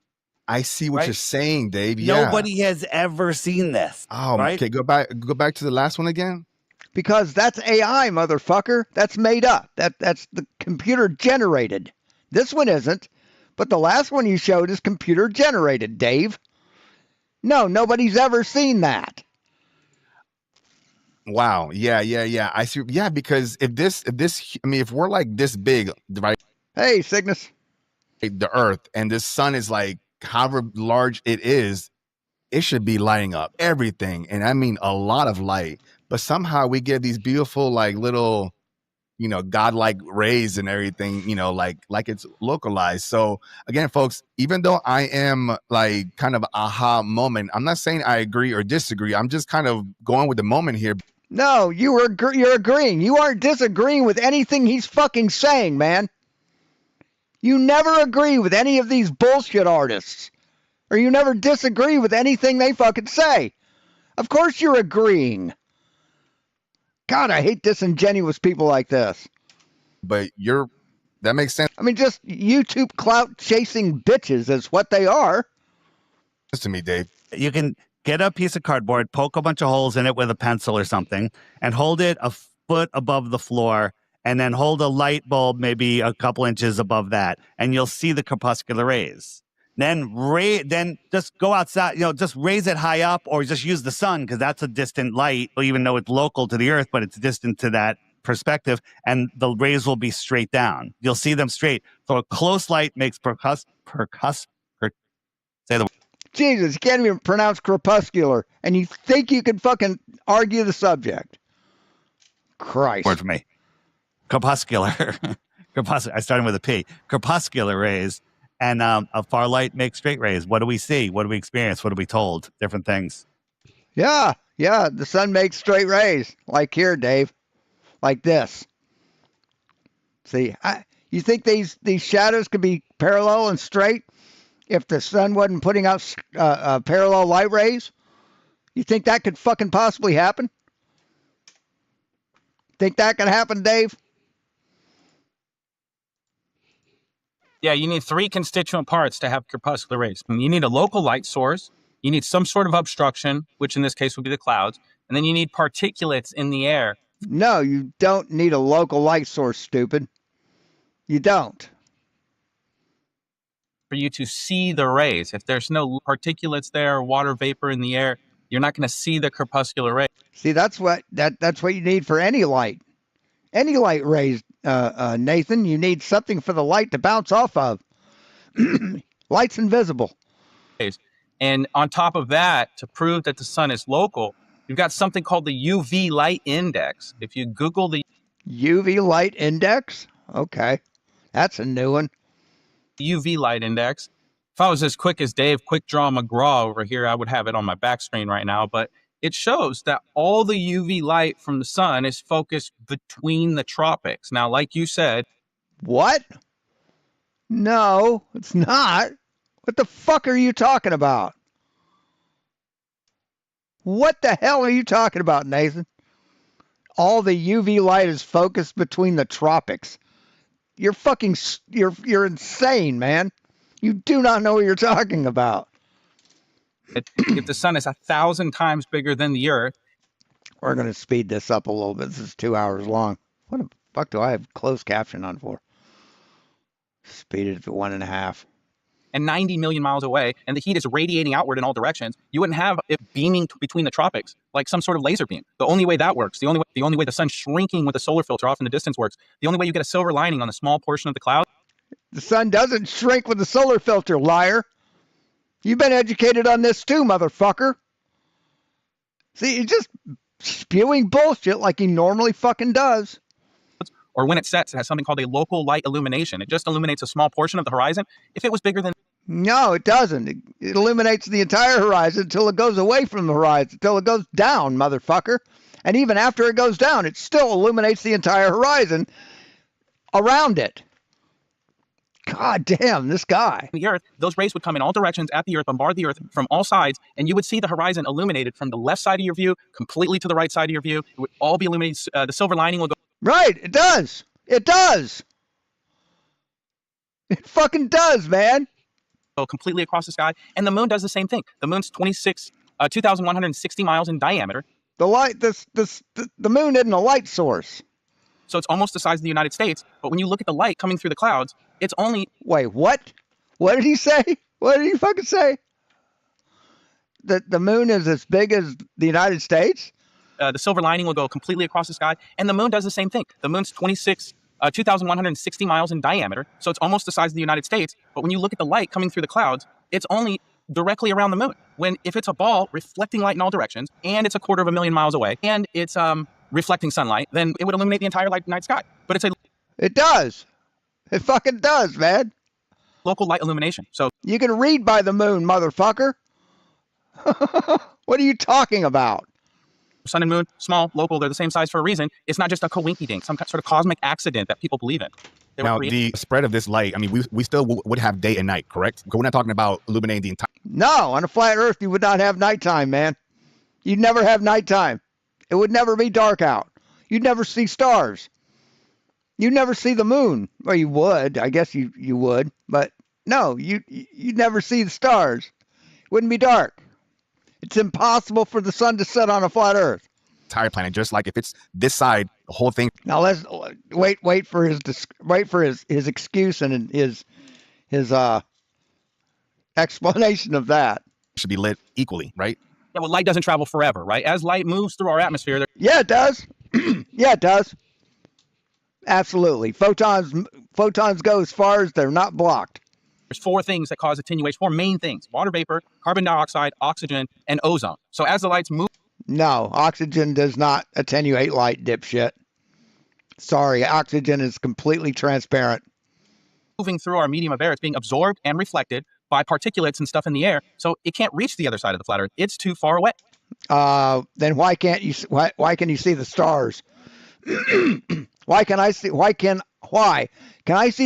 I see what Right? you're saying, Dave. Yeah. Nobody has ever seen this. Oh, right? okay. Go back to the last one again. Because that's AI, motherfucker. That's made up. That's the computer generated. This one isn't, but the last one you showed is computer generated, Dave. No, nobody's ever seen that. Wow. Yeah. I see. Yeah, because if we're like this big, right? Hey, Cygnus. The Earth, and this sun is like however large it is, it should be lighting up everything. And I mean a lot of light. But somehow we get these beautiful, like little, godlike rays and everything, like it's localized. So again, folks, even though I am like kind of aha moment, I'm not saying I agree or disagree. I'm just kind of going with the moment here. No, you're agreeing. You aren't disagreeing with anything he's fucking saying, man. You never agree with any of these bullshit artists. Or you never disagree with anything they fucking say. Of course you're agreeing. God, I hate disingenuous people like this. But that makes sense I mean, just YouTube clout chasing bitches is what they are. to me, Dave. You can get a piece of cardboard, poke a bunch of holes in it with a pencil or something, and hold it a foot above the floor, and then hold a light bulb maybe a couple inches above that, and you'll see the corpuscular rays. Then just go outside, just raise it high up, or just use the sun, because that's a distant light, even though it's local to the Earth, but it's distant to that perspective, and the rays will be straight down. You'll see them straight. So a close light makes Jesus, you can't even pronounce crepuscular, and you think you can fucking argue the subject. Christ. word for me. Corpuscular. I started with a P. Corpuscular rays. And a far light makes straight rays. What do we see? What do we experience? What are we told? Different things. Yeah, the sun makes straight rays. Like here, Dave. Like this. See, you think these shadows could be parallel and straight if the sun wasn't putting out parallel light rays? You think that could fucking possibly happen? Think that could happen, Dave? Yeah, you need three constituent parts to have corpuscular rays. You need a local light source, you need some sort of obstruction, which in this case would be the clouds, and then you need particulates in the air. No, you don't need a local light source, stupid. You don't. For you to see the rays. If there's no particulates there, water vapor in the air, you're not going to see the corpuscular ray. See, that's what you need for any light. Any light rays, Nathan, you need something for the light to bounce off of. Light's invisible. And on top of that, to prove that the sun is local, you've got something called the UV light index. If you Google the UV light index? Okay. That's a new one. UV light index, if I was as quick as Dave Quick Draw McGraw over here, I would have it on my back screen right now. But it shows that all the UV light from the sun is focused between the tropics. Now, like you said, What? No, it's not. What the fuck are you talking about? What the hell are you talking about, Nathan? All the UV light is focused between the tropics. You're you're insane, man. You do not know what you're talking about. if the sun is 1,000 times bigger than the Earth, We're going to speed this up a little bit. This is 2 hours long. What the fuck do I have closed caption on for? Speed it to 1.5. and 90 million miles away, and the heat is radiating outward in all directions, you wouldn't have it beaming between the tropics like some sort of laser beam. The only way that works, the only way the sun's shrinking with a solar filter off in the distance works, the only way you get a silver lining on the small portion of the cloud. The sun doesn't shrink with the solar filter, liar. You've been educated on this too, motherfucker. See, he's just spewing bullshit like he normally fucking does. Or when it sets, it has something called a local light illumination. It just illuminates a small portion of the horizon. If it was bigger than No, it doesn't. It illuminates the entire horizon until it goes away from the horizon, until it goes down, motherfucker. And even after it goes down, it still illuminates the entire horizon around it. God damn, this guy. the Earth, those rays would come in all directions at the Earth, bombard the Earth from all sides, and you would see the horizon illuminated from the left side of your view, completely to the right side of your view. It would all be illuminated. The silver lining will go Right, it does. It does. It fucking does, man. completely across the sky, and the moon does the same thing. The moon's 2,160 miles in diameter, The light, the moon isn't a light source. so it's almost the size of the United States. But when you look at the light coming through the clouds, it's only Wait, what? What did he say? What did he fucking say? That the moon is as big as the United States? the silver lining will go completely across the sky, and the moon does the same thing. The moon's 2,160 miles in diameter, so it's almost the size of the United States. But when you look at the light coming through the clouds, it's only directly around the moon. When if it's a ball reflecting light in all directions, and it's 250,000 miles away, and it's reflecting sunlight, then it would illuminate the entire night sky. But it's a It does. It fucking does, man. local light illumination. So You can read by the moon, motherfucker. What are you talking about? sun and moon, small, local, they're the same size for a reason. It's not just a coinky-dink, some sort of cosmic accident that people believe in. They were Now, created- the spread of this light, I mean, we still would have day and night, correct? We're not talking about illuminating the entire. No, on a flat Earth, you would not have nighttime, man. You'd never have nighttime. It would never be dark out. You'd never see stars. You'd never see the moon. Well, you would. I guess you would. But no, you'd never see the stars. It wouldn't be dark. It's impossible for the sun to set on a flat Earth. Entire planet, just like if it's this side, the whole thing Now let's wait for his excuse and his explanation of that. should be lit equally, right? yeah, well, light doesn't travel forever, right? As light moves through our atmosphere, Yeah, it does. Yeah, it does. Absolutely. Photons go as far as they're not blocked. there's four things that cause attenuation, four main things: water vapor, carbon dioxide, oxygen, and ozone. So as the lights move No, oxygen does not attenuate light, dipshit. Sorry, oxygen is completely transparent. moving through our medium of air, it's being absorbed and reflected by particulates and stuff in the air, so it can't reach the other side of the flat Earth. It's too far away. Then why can you see the stars? Why can I see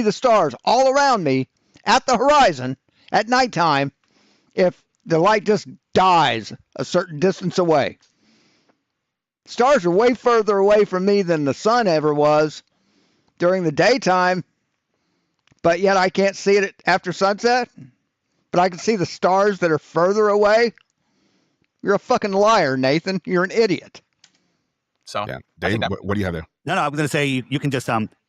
the stars all around me at the horizon at nighttime if the light just dies a certain distance away? Stars are way further away from me than the sun ever was during the daytime, but yet I can't see it after sunset. But I can see the stars that are further away. You're a fucking liar, Nathan. You're an idiot. So Yeah. I think Dave, that- what do you have there? No, I was going to say you can just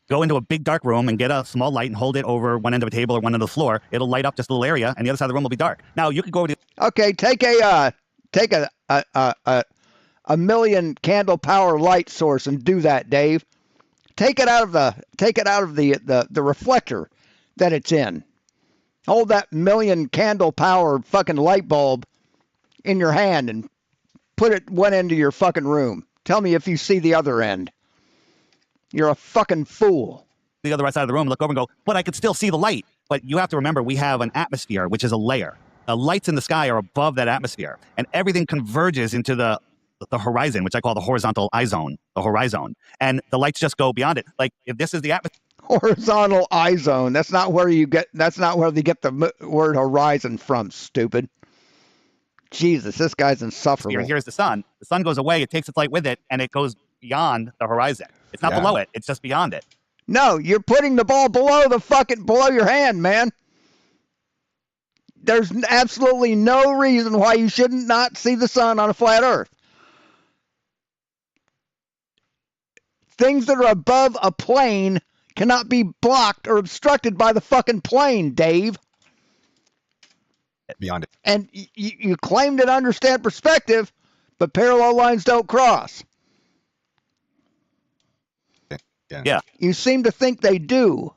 go into a big dark room and get a small light and hold it over one end of a table or one end of the floor. It'll light up just a little area, and the other side of the room will be dark. Now you could go over to Okay, take a million candle power light source and do that, Dave. Take it out of the reflector that it's in. Hold that million candle power fucking light bulb in your hand and put it one end of your fucking room. Tell me if you see the other end. You're a fucking fool. the other side of the room and look over and go, but I could still see the light. But you have to remember, we have an atmosphere, which is a layer. The lights in the sky are above that atmosphere, and everything converges into the horizon, which I call the horizontal eye zone, the horizon. And the lights just go beyond it. Like if this is the atmosphere, Horizontal eye zone. That's not where they get the word horizon from, stupid. Jesus, this guy's insufferable. here's the sun. The sun goes away, it takes its light with it, and it goes beyond the horizon. It's not Yeah. below it, it's just beyond it. No, you're putting the ball below your hand, man. There's absolutely no reason why you shouldn't not see the sun on a flat Earth. Things that are above a plane cannot be blocked or obstructed by the fucking plane, Dave. beyond it. And you claim to understand perspective, but parallel lines don't cross. Yeah. You seem to think they do.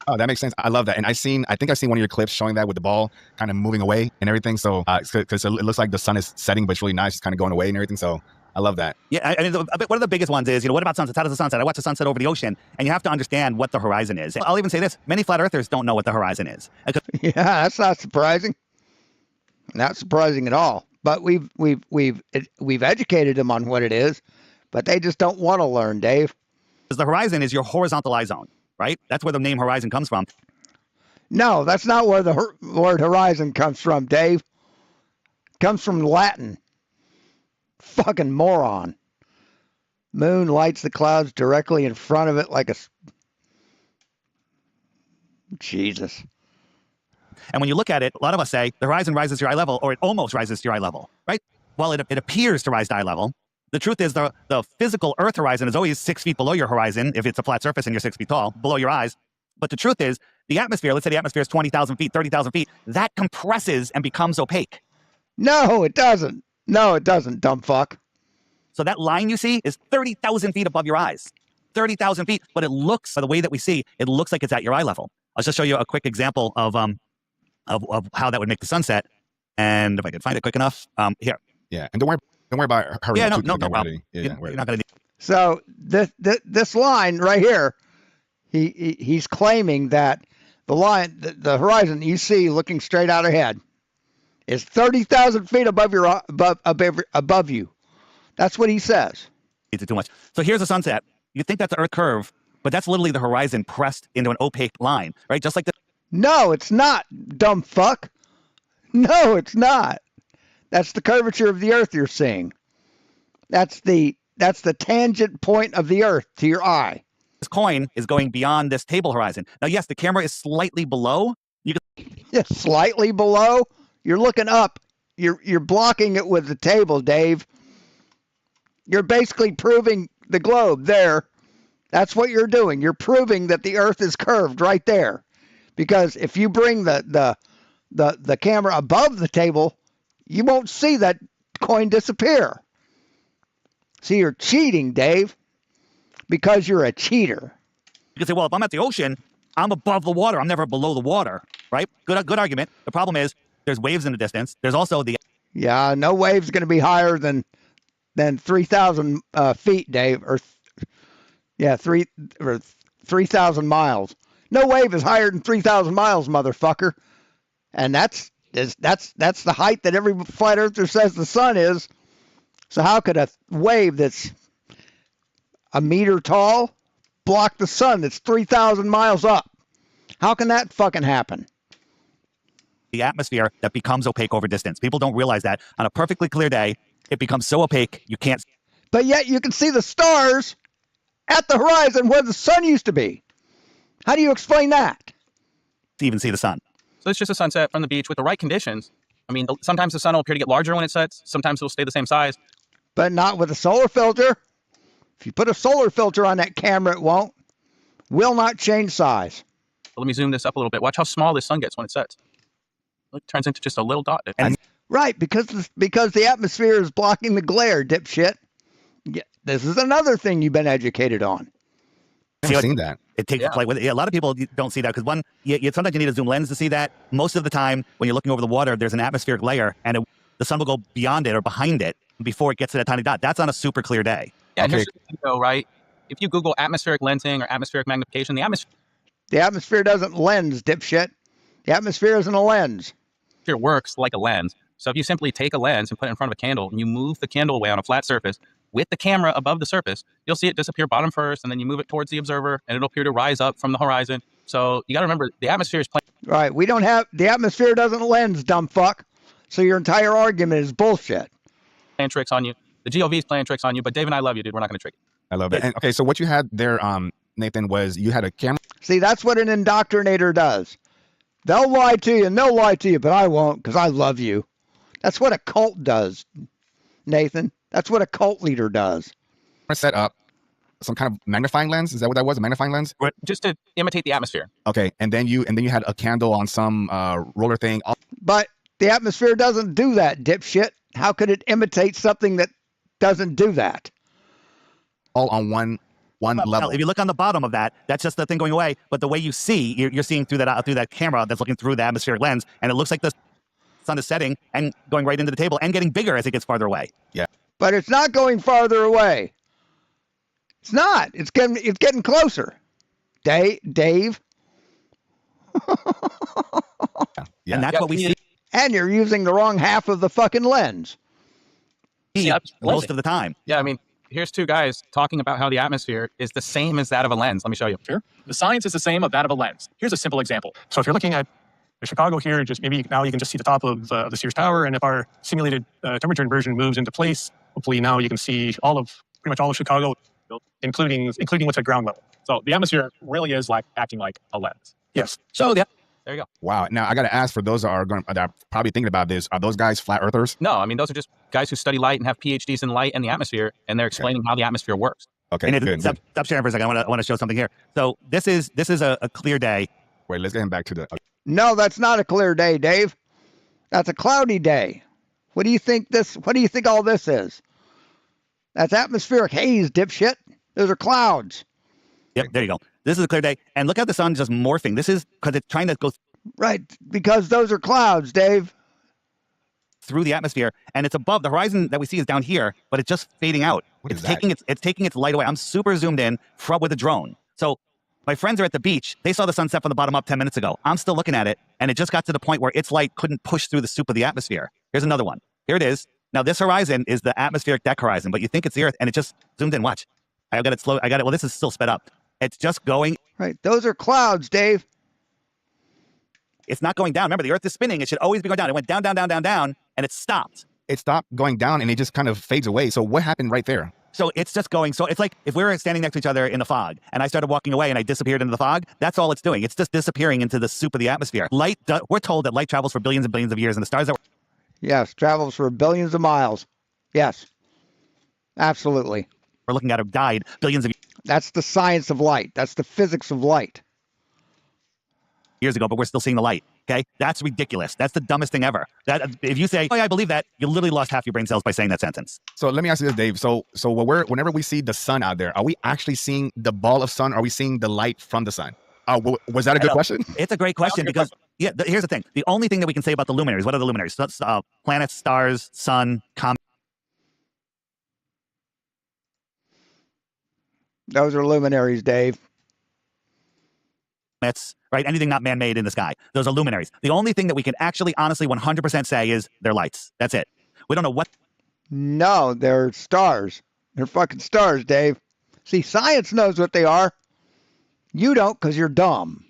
Oh, that makes sense. I love that. And I think I've seen one of your clips showing that with the ball kind of moving away and everything. So, because it looks like the sun is setting, but it's really nice. It's kind of going away and everything. So I love that. Yeah, I mean, one of the biggest ones is, what about sunsets? How does the sunset? I watch the sunset over the ocean, and you have to understand what the horizon is. I'll even say this: many flat earthers don't know what the horizon is. Yeah, that's not surprising. Not surprising at all. But we've educated them on what it is, but they just don't want to learn, Dave. Because the horizon is your horizontal eye zone, right? That's where the name horizon comes from. No, that's not where the word horizon comes from, Dave. It comes from Latin. Fucking moron. Moon lights the clouds directly in front of it like a... Jesus. And when you look at it, a lot of us say the horizon rises to your eye level, or it almost rises to your eye level, right? Well, it appears to rise to eye level. The truth is the physical Earth horizon is always 6 feet below your horizon if it's a flat surface and you're 6 feet tall, below your eyes. But the truth is the atmosphere, let's say the atmosphere is 20,000 feet, 30,000 feet, that compresses and becomes opaque. No, it doesn't. No, it doesn't, dumb fuck. So that line you see is 30,000 feet above your eyes. 30,000 feet, but it looks, by the way that we see, it looks like it's at your eye level. I'll just show you a quick example of how that would make the sunset. And if I could find it quick enough, here. Yeah, and don't worry about her. Yeah, no problem. Yeah, You're not going to need. So this line right here, he's claiming that the line, the horizon you see looking straight out ahead, is 30,000 feet above you. That's what he says. It's too much. So here's a sunset. You think that's the Earth curve, but that's literally the horizon pressed into an opaque line, right? Just like the. No, it's not, dumb fuck. No, it's not. That's the curvature of the Earth you're seeing. That's the tangent point of the Earth to your eye. This coin is going beyond this table horizon. Now, yes, the camera is slightly below. Slightly below. You're looking up. You're blocking it with the table, Dave. You're basically proving the globe there. That's what you're doing. You're proving that the Earth is curved right there. Because if you bring the camera above the table, you won't see that coin disappear. See, you're cheating, Dave, because you're a cheater. You can say, well, if I'm at the ocean, I'm above the water. I'm never below the water, right? Good argument. The problem is there's waves in the distance. There's also the... Yeah, no wave's going to be higher than 3,000 feet, Dave, or 3,000 miles. No wave is higher than 3,000 miles, motherfucker. And that's the height that every flat earther says the sun is. So how could a wave that's a meter tall block the sun that's 3,000 miles up? How can that fucking happen? The atmosphere that becomes opaque over distance. People don't realize that. On a perfectly clear day, it becomes so opaque you can't... But yet you can see the stars at the horizon where the sun used to be. How do you explain that? even see the sun. So it's just a sunset from the beach with the right conditions. I mean, sometimes the sun will appear to get larger when it sets. Sometimes it'll stay the same size. But not with a solar filter. If you put a solar filter on that camera, it won't. Will not change size. But let me zoom this up a little bit. Watch how small this sun gets when it sets. Look, it turns into just a little dot. Right, because the atmosphere is blocking the glare, dipshit. Yeah, this is another thing you've been educated on. I've seen that. It takes like a lot of people don't see that because sometimes you need a zoom lens to see that. Most of the time, when you're looking over the water, there's an atmospheric layer, and the sun will go beyond it or behind it before it gets to that tiny dot. That's on a super clear day. Yeah, and here's the thing, though, right? If you Google atmospheric lensing or atmospheric magnification, the atmosphere doesn't lens, dipshit. The atmosphere isn't a lens. It works like a lens. So if you simply take a lens and put it in front of a candle, and you move the candle away on a flat surface with the camera above the surface, you'll see it disappear bottom first, and then you move it towards the observer, and it'll appear to rise up from the horizon. So you got to remember, the atmosphere is playing. Right. The atmosphere doesn't lens, dumb fuck. So your entire argument is bullshit. Playing tricks on you. The GOV is playing tricks on you, but Dave and I love you, dude. We're not going to trick you. I love it. And, okay, so what you had there, Nathan, was you had a camera. See, that's what an indoctrinator does. They'll lie to you and they'll lie to you, but I won't because I love you. That's what a cult does, Nathan. That's what a cult leader does. Set up some kind of magnifying lens. Is that what that was? A magnifying lens? Just to imitate the atmosphere. Okay, and then you had a candle on some roller thing. But The atmosphere doesn't do that, dipshit. How could it imitate something that doesn't do that? All on one level. Well, if you look on the bottom of that, that's just the thing going away. But the way you see, you're seeing through that camera that's looking through the atmospheric lens, and it looks like the sun is setting and going right into the table and getting bigger as it gets farther away. But it's not going farther away. It's not. It's getting closer. Dave. Yeah. And that's what we see And you're using the wrong half of the fucking lens. most of the time. Yeah, I mean, here's two guys talking about how the atmosphere is the same as that of a lens. Let me show you. Sure. The science is the same of that of a lens. Here's a simple example. So if you're looking at Chicago here, just maybe now you can just see the top of the Sears Tower, and if our simulated temperature inversion moves into place, hopefully now you can see pretty much all of Chicago, including what's at ground level. So the atmosphere really is like acting like a lens. Yes. So There you go. Wow. Now I got to ask, for those that are probably thinking about this, are those guys flat earthers? No, I mean, those are just guys who study light and have PhDs in light and the atmosphere, and they're explaining how the atmosphere works. Okay. And Good. stop sharing for a second. I want to show something here. So this is a clear day. Wait, let's get him back to the. No, that's not a clear day, Dave. That's a cloudy day. What do you think all this is? That's atmospheric haze, dipshit. Those are clouds. Yep, there you go. This is a clear day. And look how the sun's just morphing. This is because it's trying to go Right, because those are clouds, Dave. through the atmosphere, and it's above the horizon that we see is down here, but it's just fading out. What It's is that? taking its light away. I'm super zoomed in with a drone. So my friends are at the beach. They saw the sunset from the bottom up 10 minutes ago. I'm still looking at it, and it just got to the point where its light couldn't push through the soup of the atmosphere. Here's another one. Here it is. Now this horizon is the atmospheric deck horizon, but you think it's the Earth, and it just zoomed in. Watch. I got it slow. Well, this is still sped up. It's just going. Right, those are clouds, Dave. It's not going down. Remember, the Earth is spinning. It should always be going down. It went down, down, down, down, down, and it stopped. It stopped going down and it just kind of fades away. So what happened right there? So it's just going. So it's like if we were standing next to each other in the fog and I started walking away and I disappeared into the fog, that's all it's doing. It's just disappearing into the soup of the atmosphere. We're told that light travels for billions and billions of years, and the stars that Yes, travels for billions of miles. Yes, absolutely. we're looking at have died billions of That's the science of light. That's the physics of light. years ago, but we're still seeing the light. Okay? That's ridiculous. That's the dumbest thing ever. That if you say, oh, yeah, I believe that, you literally lost half your brain cells by saying that sentence. So let me ask you this, Dave. So whenever we see the sun out there, are we actually seeing the ball of sun? Are we seeing the light from the sun? Was that a good question? It's a great question because, here's the thing. The only thing that we can say about the luminaries, what are the luminaries? Planets, stars, sun, comets. Those are luminaries, Dave. Right? Anything not man-made in the sky. Those are luminaries. The only thing that we can actually, honestly, 100% say is they're lights. That's it. We don't know what. No, they're stars. They're fucking stars, Dave. See, science knows what they are. You don't because you're dumb.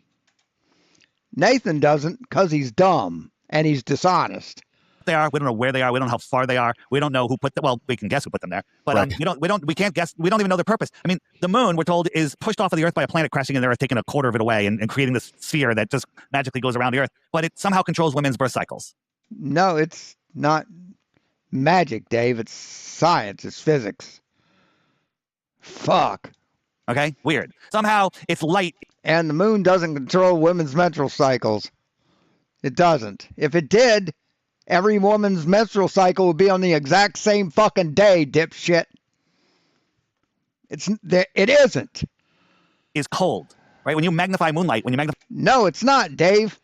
Nathan doesn't because he's dumb and he's dishonest. they are. We don't know where they are. We don't know how far they are. We don't know who put them. Well, we can guess who put them there, but Right. we can't guess. We don't even know their purpose. I mean, the moon, we're told, is pushed off of the Earth by a planet crashing in the Earth, taking a quarter of it away and creating this sphere that just magically goes around the Earth, but it somehow controls women's birth cycles. No, it's not magic, Dave. It's science. It's physics. Fuck. Okay? Weird. Somehow it's light. And the moon doesn't control women's menstrual cycles. It doesn't. If it did, every woman's menstrual cycle would be on the exact same fucking day, dipshit. It isn't. Is cold, right? When you magnify moonlight, No, it's not, Dave.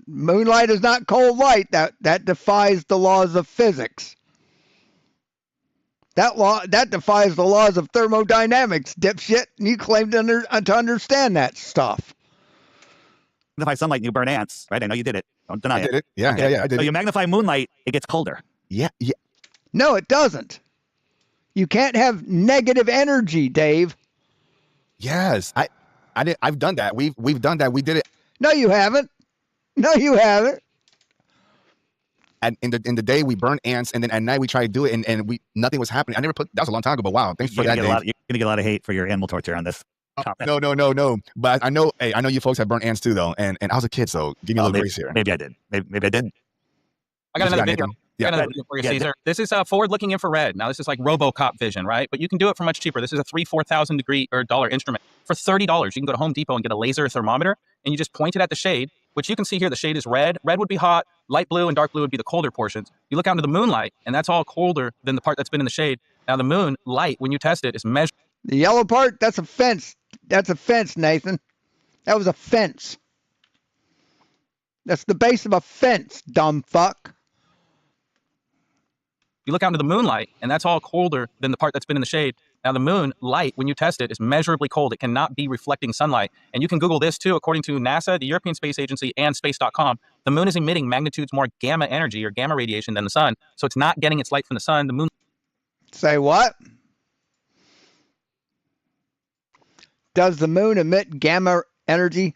Moonlight is not cold light. That defies the laws of physics. That defies the laws of thermodynamics, dipshit. And you claim to understand that stuff. magnify sunlight and you burn ants, right? I know you did it. Don't deny I did it. Yeah, Okay. I did So it. you magnify moonlight, it gets colder. Yeah. No, it doesn't. You can't have negative energy, Dave. Yes. I've done that. We've done that. We did it. No, you haven't. No, you haven't. And in the day we burned ants, and then at night we tried to do it, and nothing was happening. That was a long time ago, but wow, thanks for You're that, gonna Dave. you're gonna get a lot of hate for your animal torture on this. No. But I know you folks have burnt ants too, though, and I was a kid, so give me a little grace here. Maybe I did. Maybe I didn't. I got What you another video. Nathan? I got Yeah. another video for you, Yeah, Caesar. This is forward-looking infrared. Now, this is like RoboCop vision, right? But you can do it for much cheaper. This is a $4,000 degree or dollar instrument for $30. You can go to Home Depot and get a laser thermometer, and you just point it at the shade which you can see here, the shade is red. Red would be hot, light blue and dark blue would be the colder portions. You look out into the moonlight, and that's all colder than the part that's been in the shade. Now the moon light, when you test it, is measured. The yellow part, that's a fence. That's a fence, Nathan. That was a fence. That's the base of a fence, dumb fuck. You look out into the moonlight, and that's all colder than the part that's been in the shade. Now, the moon light, when you test it, is measurably cold. It cannot be reflecting sunlight. And you can Google this, too. According to NASA, the European Space Agency, and Space.com, the moon is emitting magnitudes more gamma energy or gamma radiation than the sun. So it's not getting its light from the sun. The moon. Say what? Does the moon emit gamma energy?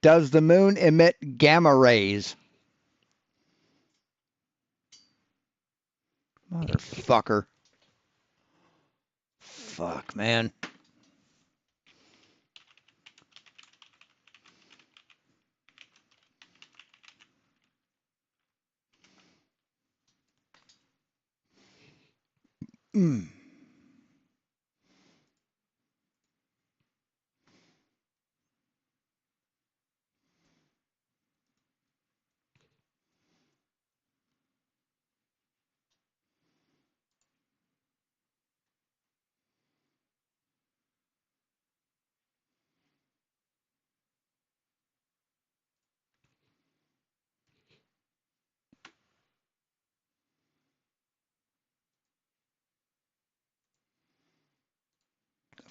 Does the moon emit gamma rays? Motherfucker. Fuck, man. Mm.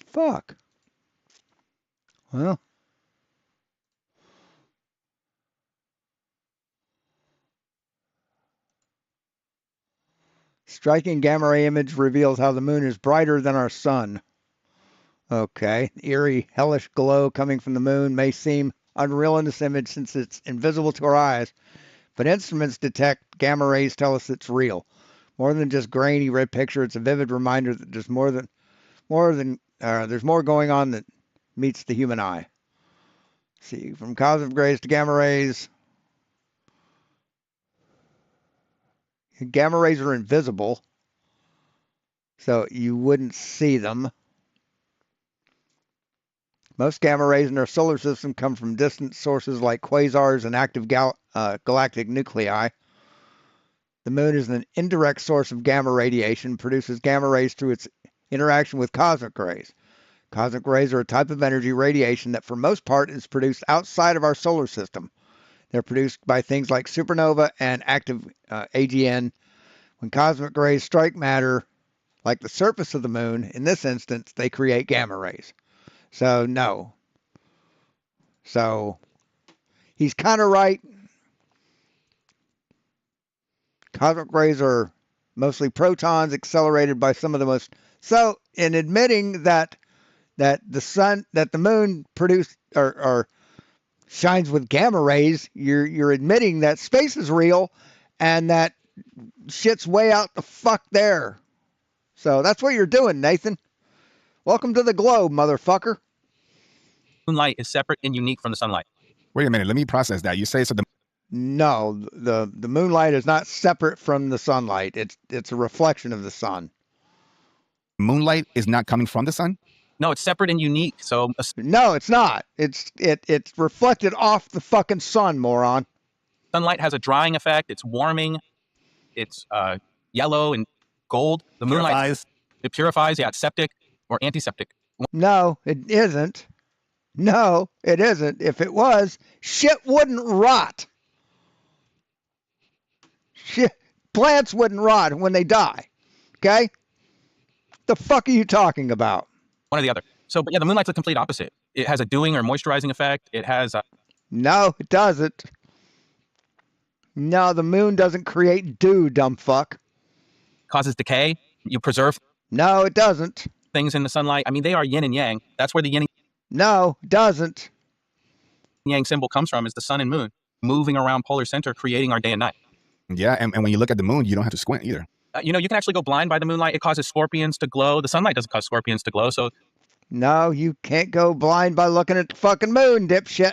Fuck. Well. Striking gamma ray image reveals how the moon is brighter than our sun. Okay. Eerie, hellish glow coming from the moon may seem unreal in this image since it's invisible to our eyes, but instruments detect gamma rays tell us it's real. More than just grainy red picture, it's a vivid reminder that there's there's more going on that meets the human eye. See, from cosmic rays to gamma rays. Gamma rays are invisible, so you wouldn't see them. Most gamma rays in our solar system come from distant sources like quasars and active galactic nuclei. The moon is an indirect source of gamma radiation, produces gamma rays through its interaction with cosmic rays. Cosmic rays are a type of energy radiation that for most part is produced outside of our solar system. They're produced by things like supernova and active AGN. When cosmic rays strike matter, like the surface of the moon, in this instance, they create gamma rays. So, no. So, he's kind of right. Cosmic rays are mostly protons accelerated by some of the most... So, in admitting that the moon produced or shines with gamma rays, you're admitting that space is real and that shit's way out the fuck there. So that's what you're doing, Nathan. Welcome to the globe, motherfucker. Moonlight is separate and unique from the sunlight. Wait a minute. Let me process that. You say so. No, the moonlight is not separate from the sunlight. It's a reflection of the sun. Moonlight is not coming from the sun? No, it's separate and unique. So No, it's not. It's reflected off the fucking sun, moron. sunlight has a drying effect. It's warming. It's yellow and gold. The moonlight Purifies. it purifies. Yeah, it's septic or antiseptic. No, it isn't. No, it isn't. If it was, shit wouldn't rot. Shit, plants wouldn't rot when they die. Okay? The fuck are you talking about? One or the other. So, but yeah, the moonlight's the complete opposite. It has a dewing or moisturizing effect. It has No, it doesn't. No, the moon doesn't create dew, dumb fuck. causes decay. You preserve No, it doesn't. things in the sunlight. I mean, they are yin and yang. That's where the yin and No, it doesn't. yang symbol comes from, is the sun and moon moving around polar center, creating our day and night. Yeah, and when you look at the moon, you don't have to squint either. You know, you can actually go blind by the moonlight. It causes scorpions to glow. The sunlight doesn't cause scorpions to glow. So No, you can't go blind by looking at the fucking moon, dipshit.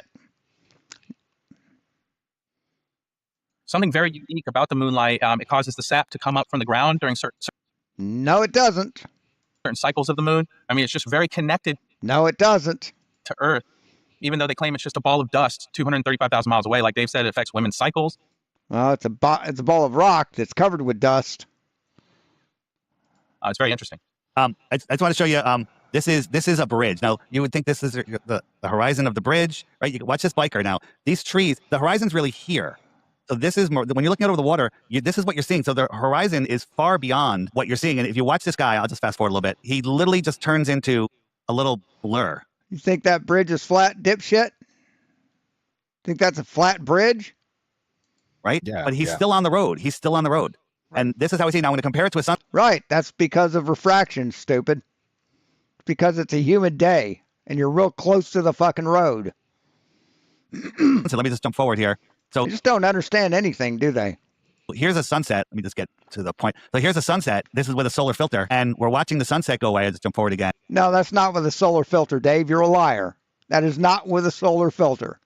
something very unique about the moonlight, it causes the sap to come up from the ground during certain No, it doesn't. cycles of the moon. I mean, it's just very connected No, it doesn't. to Earth, even though they claim it's just a ball of dust 235,000 miles away. Like Dave said, it affects women's cycles. Well, it's a ball of rock that's covered with dust. It's very interesting. I just want to show you. This is a bridge. Now you would think this is the horizon of the bridge, right? You can watch this biker now. These trees, the horizon's really here. So this is more when you're looking out over the water. This is what you're seeing. So the horizon is far beyond what you're seeing. And if you watch this guy, I'll just fast forward a little bit. He literally just turns into a little blur. You think that bridge is flat, dipshit? Think that's a flat bridge? Right? Yeah, But he's yeah. still on the road. He's still on the road. And this is how we see it. Now I'm going to compare it to a sun. Right. That's because of refraction, stupid. It's because it's a humid day and you're real close to the fucking road. So let me just jump forward here. So They just don't understand anything, do they? here's a sunset. Let me just get to the point. So here's a sunset. This is with a solar filter. And we're watching the sunset go away. I'll just jump forward again. No, that's not with a solar filter, Dave. You're a liar. That is not with a solar filter.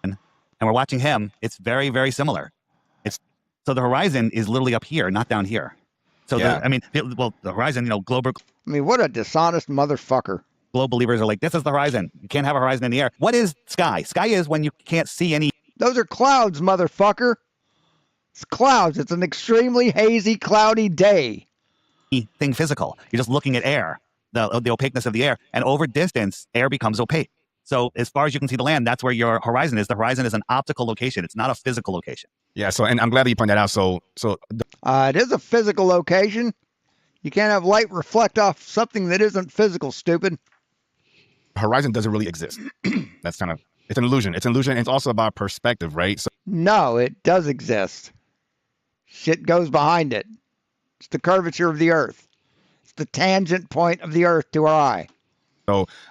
And we're watching him. It's very, very similar. So the horizon is literally up here, not down here. So Yeah. the horizon, global I mean, what a dishonest motherfucker. believers are like, this is the horizon. You can't have a horizon in the air. What is sky? Sky is when you can't see anything Those are clouds, motherfucker. It's clouds. It's an extremely hazy, cloudy day. physical. You're just looking at air, the opaqueness of the air. And over distance, air becomes opaque. So as far as you can see the land, that's where your horizon is. The horizon is an optical location. It's not a physical location. Yeah. So, and I'm glad that you pointed that out. So It is a physical location. You can't have light reflect off something that isn't physical, stupid. horizon doesn't really exist. That's kind of, it's an illusion. It's an illusion. It's also about perspective, right? So No, it does exist. Shit goes behind it. It's the curvature of the earth. It's the tangent point of the earth to our eye.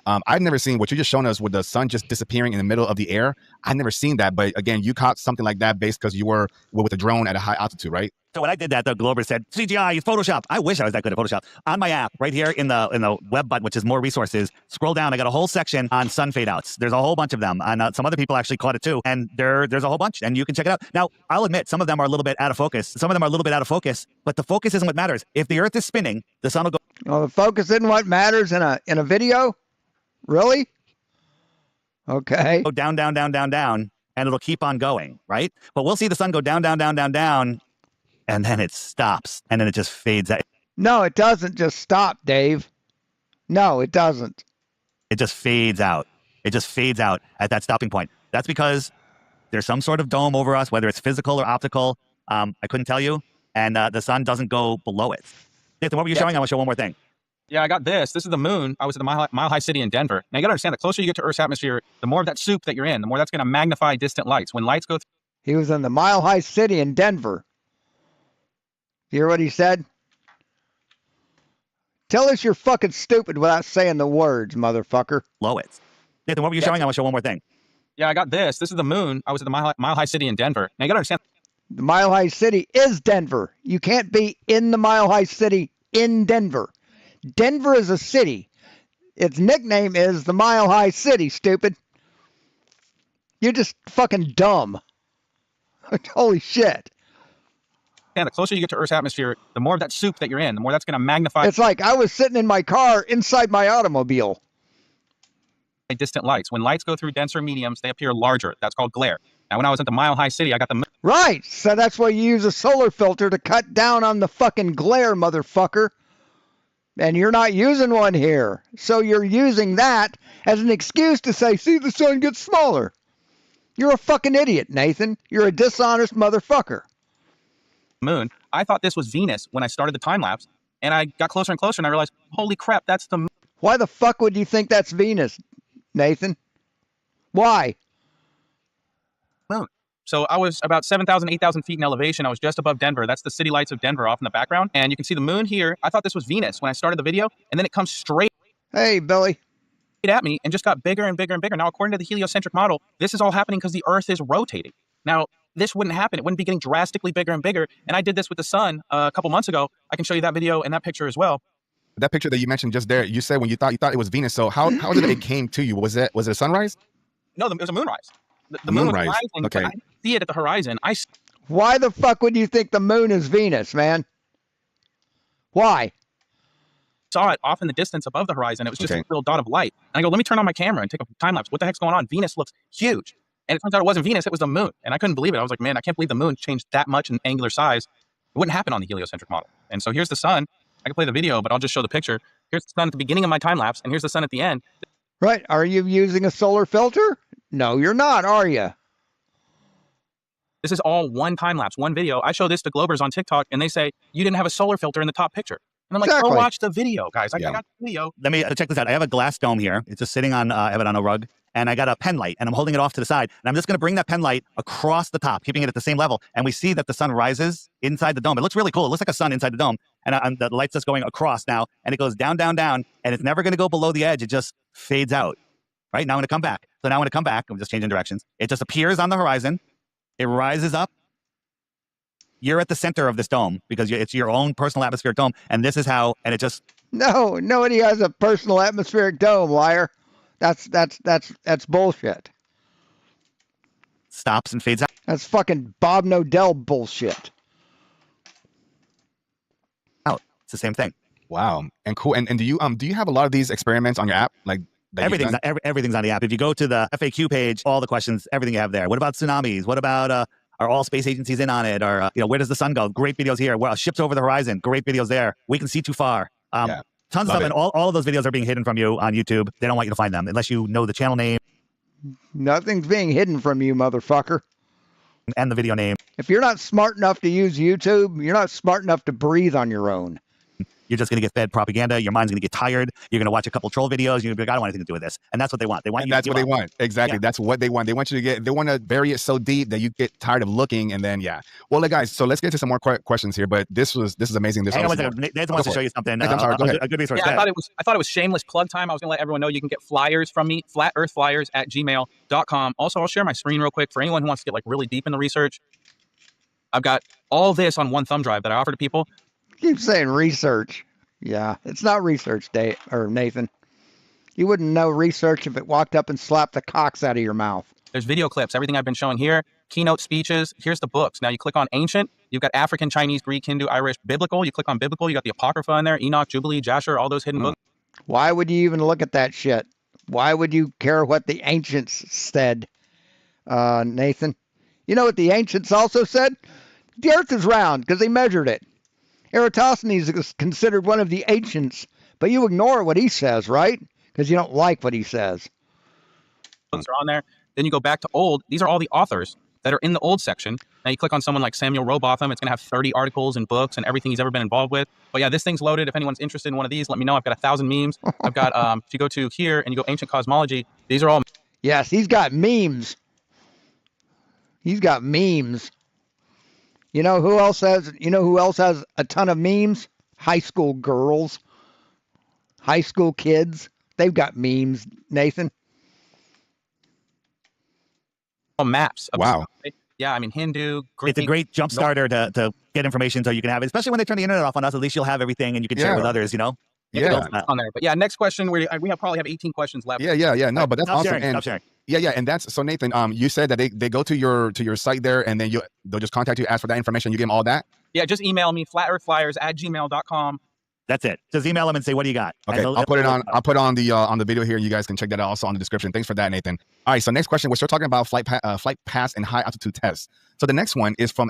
I've never seen what you're just showing us with the sun just disappearing in the middle of the air. I've never seen that. But again, you caught something like that based because you were with a drone at a high altitude, right? So when I did that, the Glober said, CGI, it's Photoshop. I wish I was that good at Photoshop. On my app, right here in the web button, which is more resources, scroll down. I got a whole section on sun fade outs. There's a whole bunch of them. And some other people actually caught it too. And there's a whole bunch. And you can check it out. Now, I'll admit, some of them are a little bit out of focus. Some of them are a little bit out of focus. But the focus isn't what matters. If the Earth is spinning, the sun will go Well, the focus isn't what matters in a video? Really? Okay. down, down, down, down, down. And it'll keep on going, right? But we'll see the sun go down, down, down, down, down. And then it stops. And then it just fades out. No, it doesn't just stop, Dave. No, it doesn't. It just fades out. It just fades out at that stopping point. That's because there's some sort of dome over us, whether it's physical or optical. I couldn't tell you. And the sun doesn't go below it. Nathan, what were you showing? I want to show one more thing. Yeah, I got this. This is the moon. I was at the Mile High City in Denver. Now, you got to understand, the closer you get to Earth's atmosphere, the more of that soup that you're in, the more that's going to magnify distant lights. When lights go through, He was in the Mile High City in Denver. You hear what he said? Tell us you're fucking stupid without saying the words, motherfucker. Below it. Nathan, what were you showing? I want to show one more thing. yeah, I got this. This is the moon. I was at the Mile High City in Denver. Now, you got to understand, The Mile High City is Denver. You can't be in the Mile High City in Denver. Denver is a city. Its nickname is the Mile High City, stupid. You're just fucking dumb. Holy shit. the closer you get to Earth's atmosphere, the more of that soup that you're in, the more that's going to magnify It's like I was sitting in my car inside my automobile. distant lights. When lights go through denser mediums, they appear larger. That's called glare. Now, when I was at the Mile High City, I got the moon. Right. So that's why you use a solar filter to cut down on the fucking glare, motherfucker. And you're not using one here. So you're using that as an excuse to say, see, the sun gets smaller. You're a fucking idiot, Nathan. You're a dishonest motherfucker. moon. I thought this was Venus when I started the time lapse, and I got closer and closer, and I realized, holy crap, that's the moon. Why the fuck would you think that's Venus, Nathan? Why? So I was about 7,000, 8,000 feet in elevation. I was just above Denver. That's the city lights of Denver off in the background, and you can see the moon here. I thought this was Venus when I started the video, and then it comes straight Hey, Billy. at me and just got bigger and bigger and bigger. Now, according to the heliocentric model, this is all happening because the Earth is rotating. Now, this wouldn't happen. It wouldn't be getting drastically bigger and bigger. And I did this with the sun a couple months ago. I can show you that video and that picture as well. That picture that you mentioned just there, you said when you thought it was Venus. So how is it came to you? Was it a sunrise? No, it was a moonrise. The A moon was moonrise. rising, but Okay. I didn't see it at the horizon. Why the fuck would you think the moon is Venus, man? Why? saw it off in the distance above the horizon. It was just Okay. a little dot of light. And I go, let me turn on my camera and take a time lapse. What the heck's going on? Venus looks huge. And it turns out it wasn't Venus, it was the moon. And I couldn't believe it. I was like, man, I can't believe the moon changed that much in angular size. It wouldn't happen on the heliocentric model. And so here's the sun. I can play the video, but I'll just show the picture. Here's the sun at the beginning of my time lapse, and here's the sun at the end. Right. Are you using a solar filter? No, you're not, are you? This is all one time lapse, one video. I show this to Globers on TikTok, and they say, you didn't have a solar filter in the top picture. And I'm like, Exactly. go watch the video, guys. I Yeah. got the video. Let me check this out. I have a glass dome here. It's just sitting on, I have it on a rug. And I got a pen light, and I'm holding it off to the side. And I'm just going to bring that pen light across the top, keeping it at the same level. And we see that the sun rises inside the dome. It looks really cool. It looks like a sun inside the dome. And the light's just going across now. And it goes down, down, down. And it's never going to go below the edge. It just fades out. Right? Now I'm going to come back. So now I'm going to come back. I'm just changing directions. It just appears on the horizon. It rises up. You're at the center of this dome because it's your own personal atmospheric dome. And this is how, and it just No, nobody has a personal atmospheric dome, liar. That's bullshit. stops and fades out. That's fucking Bob Nodell bullshit. It's the same thing. Wow. And cool. And do you have a lot of these experiments on your app? Like that you've done? Everything's on the app. If you go to the FAQ page, all the questions, everything you have there. What about tsunamis? What about are all space agencies in on it? Or where does the sun go? Great videos here. Well, ships over the horizon. Great videos there. We can see too far. Yeah. Tons of Love stuff, and all of those videos are being hidden from you on YouTube. They don't want you to find them unless you know the channel name Nothing's being hidden from you, motherfucker. and the video name. If you're not smart enough to use YouTube, you're not smart enough to breathe on your own. You're just going to get fed propaganda. Your mind's going to get tired. You're going to watch a couple troll videos. You're going to be like, I don't want anything to do with this. And that's what they want. They want And you that's to what give they up. want. Exactly. Yeah. That's what they want. They want you to they want to bury it so deep that you get tired of looking. And then, yeah. Well, guys, so let's get to some more questions here. But this is amazing. This Hang on was one second. Nathan wants to show you something. Nathan, I'm sorry. Go ahead. A good resource. Yeah, Go ahead. I thought it was shameless plug time. I was gonna let everyone know you can get flyers from me, flatearthflyers@gmail.com. Also, I'll share my screen real quick for anyone who wants to get like really deep in the research. I've got all this on one thumb drive that I offer to people. Keep saying research. Yeah, it's not research, Dave or Nathan. You wouldn't know research if it walked up and slapped the cocks out of your mouth. There's video clips, everything I've been showing here, keynote speeches. Here's the books. Now you click on ancient. You've got African, Chinese, Greek, Hindu, Irish, biblical. You click on biblical. You got the Apocrypha in there, Enoch, Jubilee, Jasher, all those hidden books. Why would you even look at that shit? Why would you care what the ancients said, Nathan? You know what the ancients also said? The earth is round because they measured it. Eratosthenes is considered one of the ancients, but you ignore what he says, right? Because you don't like what he says. Books are on there. Then you go back to old. These are all the authors that are in the old section. Now you click on someone like Samuel Robotham. It's going to have 30 articles and books and everything he's ever been involved with. But yeah, this thing's loaded. If anyone's interested in one of these, let me know. I've got 1,000 memes. I've got, if you go to here and you go ancient cosmology, these are all Yes, he's got memes. He's got memes. You know who else has a ton of memes? High school girls. High school kids. They've got memes, Nathan. maps. Of Wow. Yeah, I mean, Hindu, Greek. It's a great jump starter to get information so you can have it, especially when they turn the internet off on us. At least you'll have everything and you can share it Yeah. with others, you know? Yeah. on there. But yeah, next question. We probably have 18 questions left. Yeah. No, but that's Stop awesome. sharing. And Stop sharing. yeah. And that's so Nathan, you said that they go to your site there and then they'll just contact you, ask for that information. You give them all that. Yeah, just email me, flatearthflyers@gmail.com. That's it. Just email them and say, what do you got? Okay, And they'll- I'll put it on. I'll put on the video here. You guys can check that out also on the description. Thanks for that, Nathan. All right, so next question. We're still talking about flight pass and high altitude tests. So the next one is from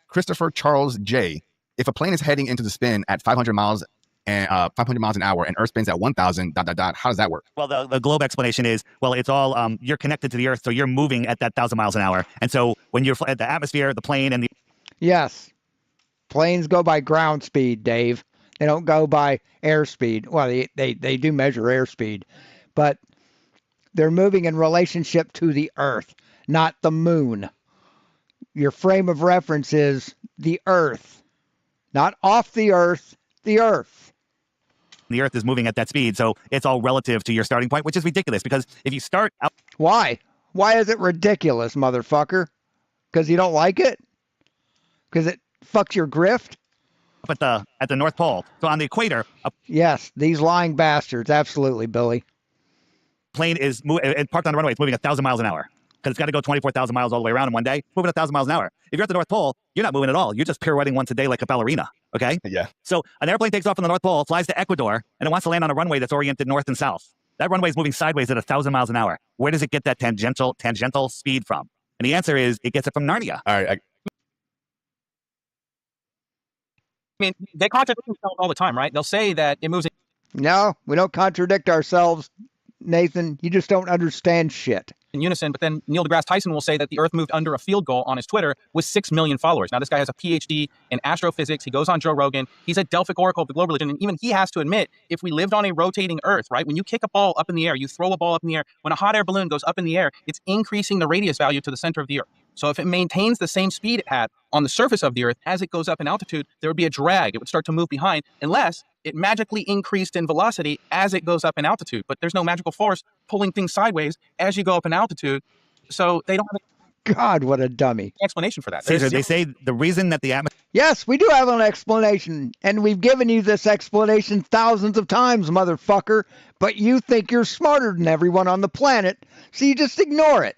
@Christopher Charles J. If a plane is heading into the spin at 500 miles and 500 miles an hour and Earth spins at 1,000 ... How does that work? Well, the globe explanation is, well, it's all, you're connected to the Earth, so you're moving at that 1,000 miles an hour. And so when you're at the atmosphere, the plane, and the Yes. Planes go by ground speed, Dave. They don't go by airspeed. Well, they do measure airspeed, but they're moving in relationship to the Earth, not the moon. Your frame of reference is the Earth, not off the Earth, the Earth. the Earth is moving at that speed, so it's all relative to your starting point, which is ridiculous because if you start out Why? Why is it ridiculous, motherfucker? Because you don't like it? Because it fucks your grift? at the North Pole, so on the equator, a Yes, these lying bastards. Absolutely, Billy. plane is parked on the runway. It's moving 1,000 miles an hour. because it's got to go 24,000 miles all the way around in one day. Moving 1,000 miles an hour. If you're at the North Pole, you're not moving at all. You're just pirouetting once a day like a ballerina. Okay. Yeah. So an airplane takes off from the North Pole, flies to Ecuador, and it wants to land on a runway that's oriented north and south. That runway is moving sideways at 1,000 miles an hour. Where does it get that tangential speed from? And the answer is it gets it from Narnia. All right. I mean, they contradict themselves all the time, right? They'll say that it moves No, we don't contradict ourselves, Nathan. You just don't understand shit. in unison, but then Neil deGrasse Tyson will say that the Earth moved under a field goal on his Twitter with 6 million followers. Now, this guy has a PhD in astrophysics. He goes on Joe Rogan. He's a Delphic oracle of the globe religion, and even he has to admit, if we lived on a rotating Earth, right, when you kick a ball up in the air, you throw a ball up in the air, when a hot air balloon goes up in the air, it's increasing the radius value to the center of the Earth. So if it maintains the same speed it had on the surface of the Earth as it goes up in altitude, there would be a drag. It would start to move behind unless it magically increased in velocity as it goes up in altitude. But there's no magical force pulling things sideways as you go up in altitude. So they don't have God, what a dummy. an explanation for that. Caesar, they say the reason that the atmosphere Yes, we do have an explanation, and we've given you this explanation thousands of times, motherfucker, but you think you're smarter than everyone on the planet, so you just ignore it.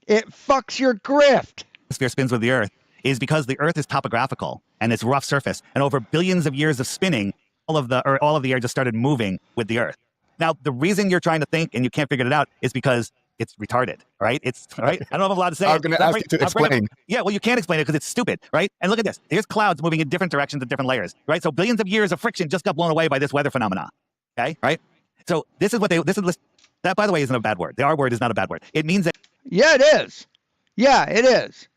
It fucks your grift. spins with the Earth is because the Earth is topographical and it's rough surface. And over billions of years of spinning, all of the air just started moving with the Earth. Now, the reason you're trying to think and you can't figure it out is because it's retarded, right? It's right. I don't know if I'm allowed to say. I'm going to ask you to explain. Yeah, well, you can't explain it because it's stupid, right? And look at this. Here's clouds moving in different directions and different layers, right? So billions of years of friction just got blown away by this weather phenomena. Okay, right? So this is that, by the way, isn't a bad word. The R word is not a bad word. It means that Yeah, it is. Yeah, it is.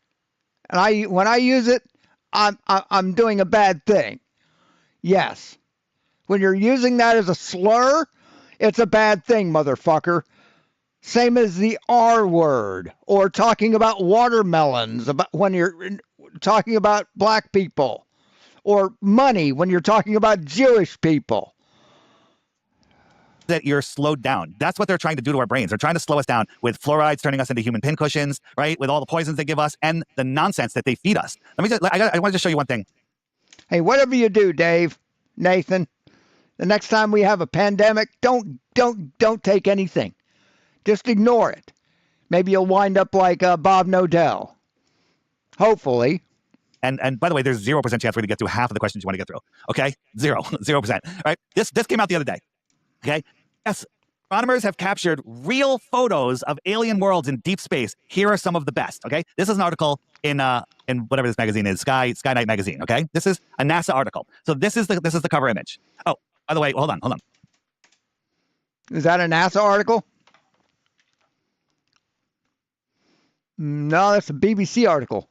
And when I use it, I'm doing a bad thing. Yes. When you're using that as a slur, it's a bad thing, motherfucker. Same as the R word, or talking about watermelons when you're talking about black people, or money when you're talking about Jewish people. you're slowed down. That's what they're trying to do to our brains. They're trying to slow us down with fluorides turning us into human pincushions, right? With all the poisons they give us and the nonsense that they feed us. I want to just show you one thing. Hey, whatever you do, Dave, Nathan, the next time we have a pandemic, don't take anything. Just ignore it. Maybe you'll wind up like Bob Nodell. Hopefully. And by the way, there's 0% chance we're going to get through half of the questions you want to get through. Okay? 0%. Right? This came out the other day. Okay? Yes, astronomers have captured real photos of alien worlds in deep space. Here are some of the best. Okay? This is an article in whatever this magazine is, Sky Night magazine. Okay? This is a NASA article. So this is the cover image. Oh, by the way, hold on. Is that a NASA article? No, that's a BBC article.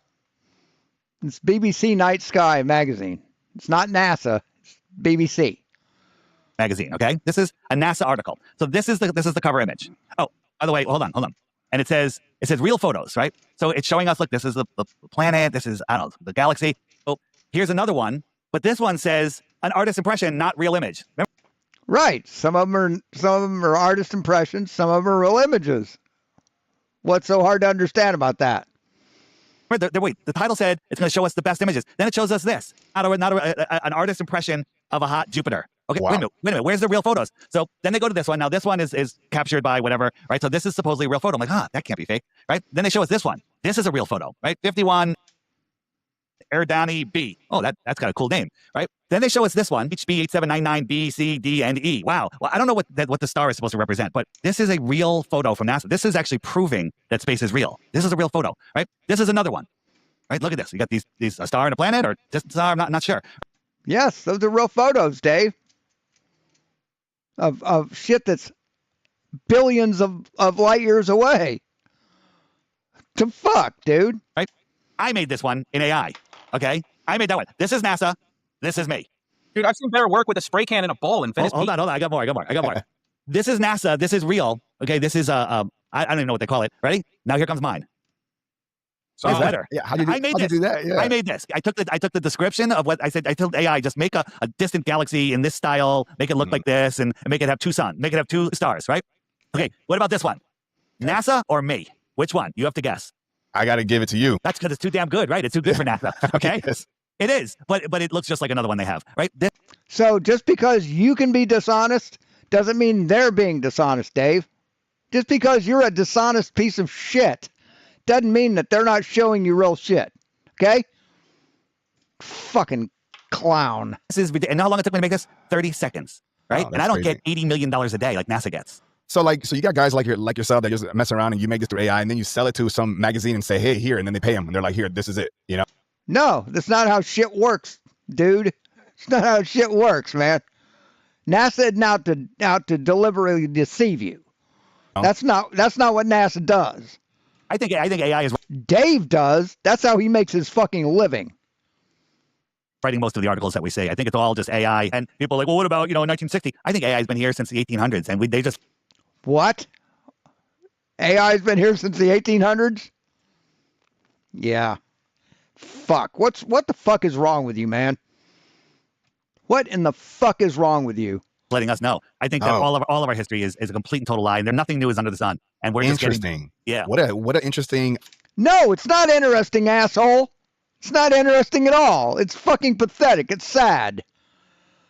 It's BBC Night Sky magazine. It's not NASA. It's BBC magazine. Okay, this is a NASA article. So this is the cover image. Oh, by the way, hold on. And it says real photos, right? So it's showing us. Look, this is the planet. This is the galaxy. Oh, here's another one, but this one says an artist impression, not real image. Remember? Right. Some of them are artist impressions. Some of them are real images. What's so hard to understand about that? Wait, the title said it's going to show us the best images. Then it shows us this, an artist impression of a hot Jupiter. Okay, wow. wait a minute. Where's the real photos? So then they go to this one. Now this one is captured by whatever, right? So this is supposedly a real photo. I'm like, that can't be fake, right? Then they show us this one. This is a real photo, right? 51 Erdani B. Oh, that's got a cool name, right? Then they show us this one, HB 8799 B, C, D, and E. Wow. Well, I don't know what the star is supposed to represent, but this is a real photo from NASA. This is actually proving that space is real. This is a real photo, right? This is another one, right? Look at this. You got these a star and a planet, or just a star? I'm not sure. Yes, those are real photos, Dave. Of shit that's billions of light years away. To fuck, dude. Right? I made this one in AI. Okay? I made that one. This is NASA. This is me. Dude, I've seen better work with a spray can and a bowl in Venice. Hold on. I got more. This is NASA. This is real. Okay? This is, I don't even know what they call it. Ready? Now here comes mine. It's better. Yeah, how do you do that? Yeah. I made this. I took the description of what I said. I told AI, just make a distant galaxy in this style, make it look like this, and make it have two suns, make it have two stars, right? Okay, what about this one? NASA or me? Which one? You have to guess. I got to give it to you. That's because it's too damn good, right? It's too good for NASA. Okay? Yes. It is, but it looks just like another one they have, right? So just because you can be dishonest doesn't mean they're being dishonest, Dave. Just because you're a dishonest piece of shit doesn't mean that they're not showing you real shit. Okay? Fucking clown. This is ridiculous. And how long it took me to make this? 30 seconds, right? Oh, And I don't that's get $80 million a day like NASA gets. So you got guys like yourself that just mess around and you make this through AI and then you sell it to some magazine and say, hey, here, and then they pay them and they're like, here, this is it, you know? No, that's not how shit works, dude. It's not how shit works, man. NASA isn't out to deliberately deceive you. Oh. That's not what NASA does. I think AI is Dave does. That's how he makes his fucking living. writing most of the articles that we see. I think it's all just AI. And people are like, well, what about, 1960? I think AI has been here since the 1800s. And they just What? AI's been here since the 1800s? Yeah. Fuck. What the fuck is wrong with you, man? What in the fuck is wrong with you? letting us know. I think that all of our history is a complete and total lie. And there nothing new is under the sun. And we're just Interesting. yeah. What a interesting. No, it's not interesting, asshole. It's not interesting at all. It's fucking pathetic. It's sad.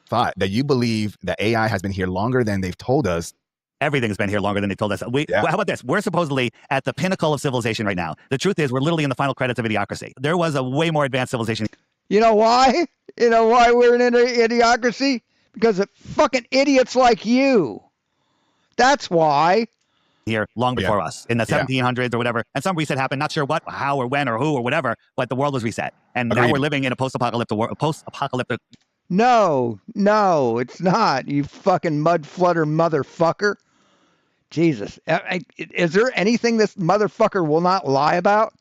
Thought that you believe that AI has been here longer than they've told us. Everything's been here longer than they told us. Yeah. How about this? We're supposedly at the pinnacle of civilization right now. The truth is, we're literally in the final credits of Idiocracy. There was a way more advanced civilization You know why? You know why we're in an idiocracy? Because of fucking idiots like you. That's why. here long before us in the 1700s or whatever. And some reset happened. Not sure what, how, or when, or who, or whatever. But the world was reset, and now Agreed. we're living in a post-apocalyptic world. Post-apocalyptic. No, it's not. You fucking mud flutter motherfucker. Jesus. Is there anything this motherfucker will not lie about?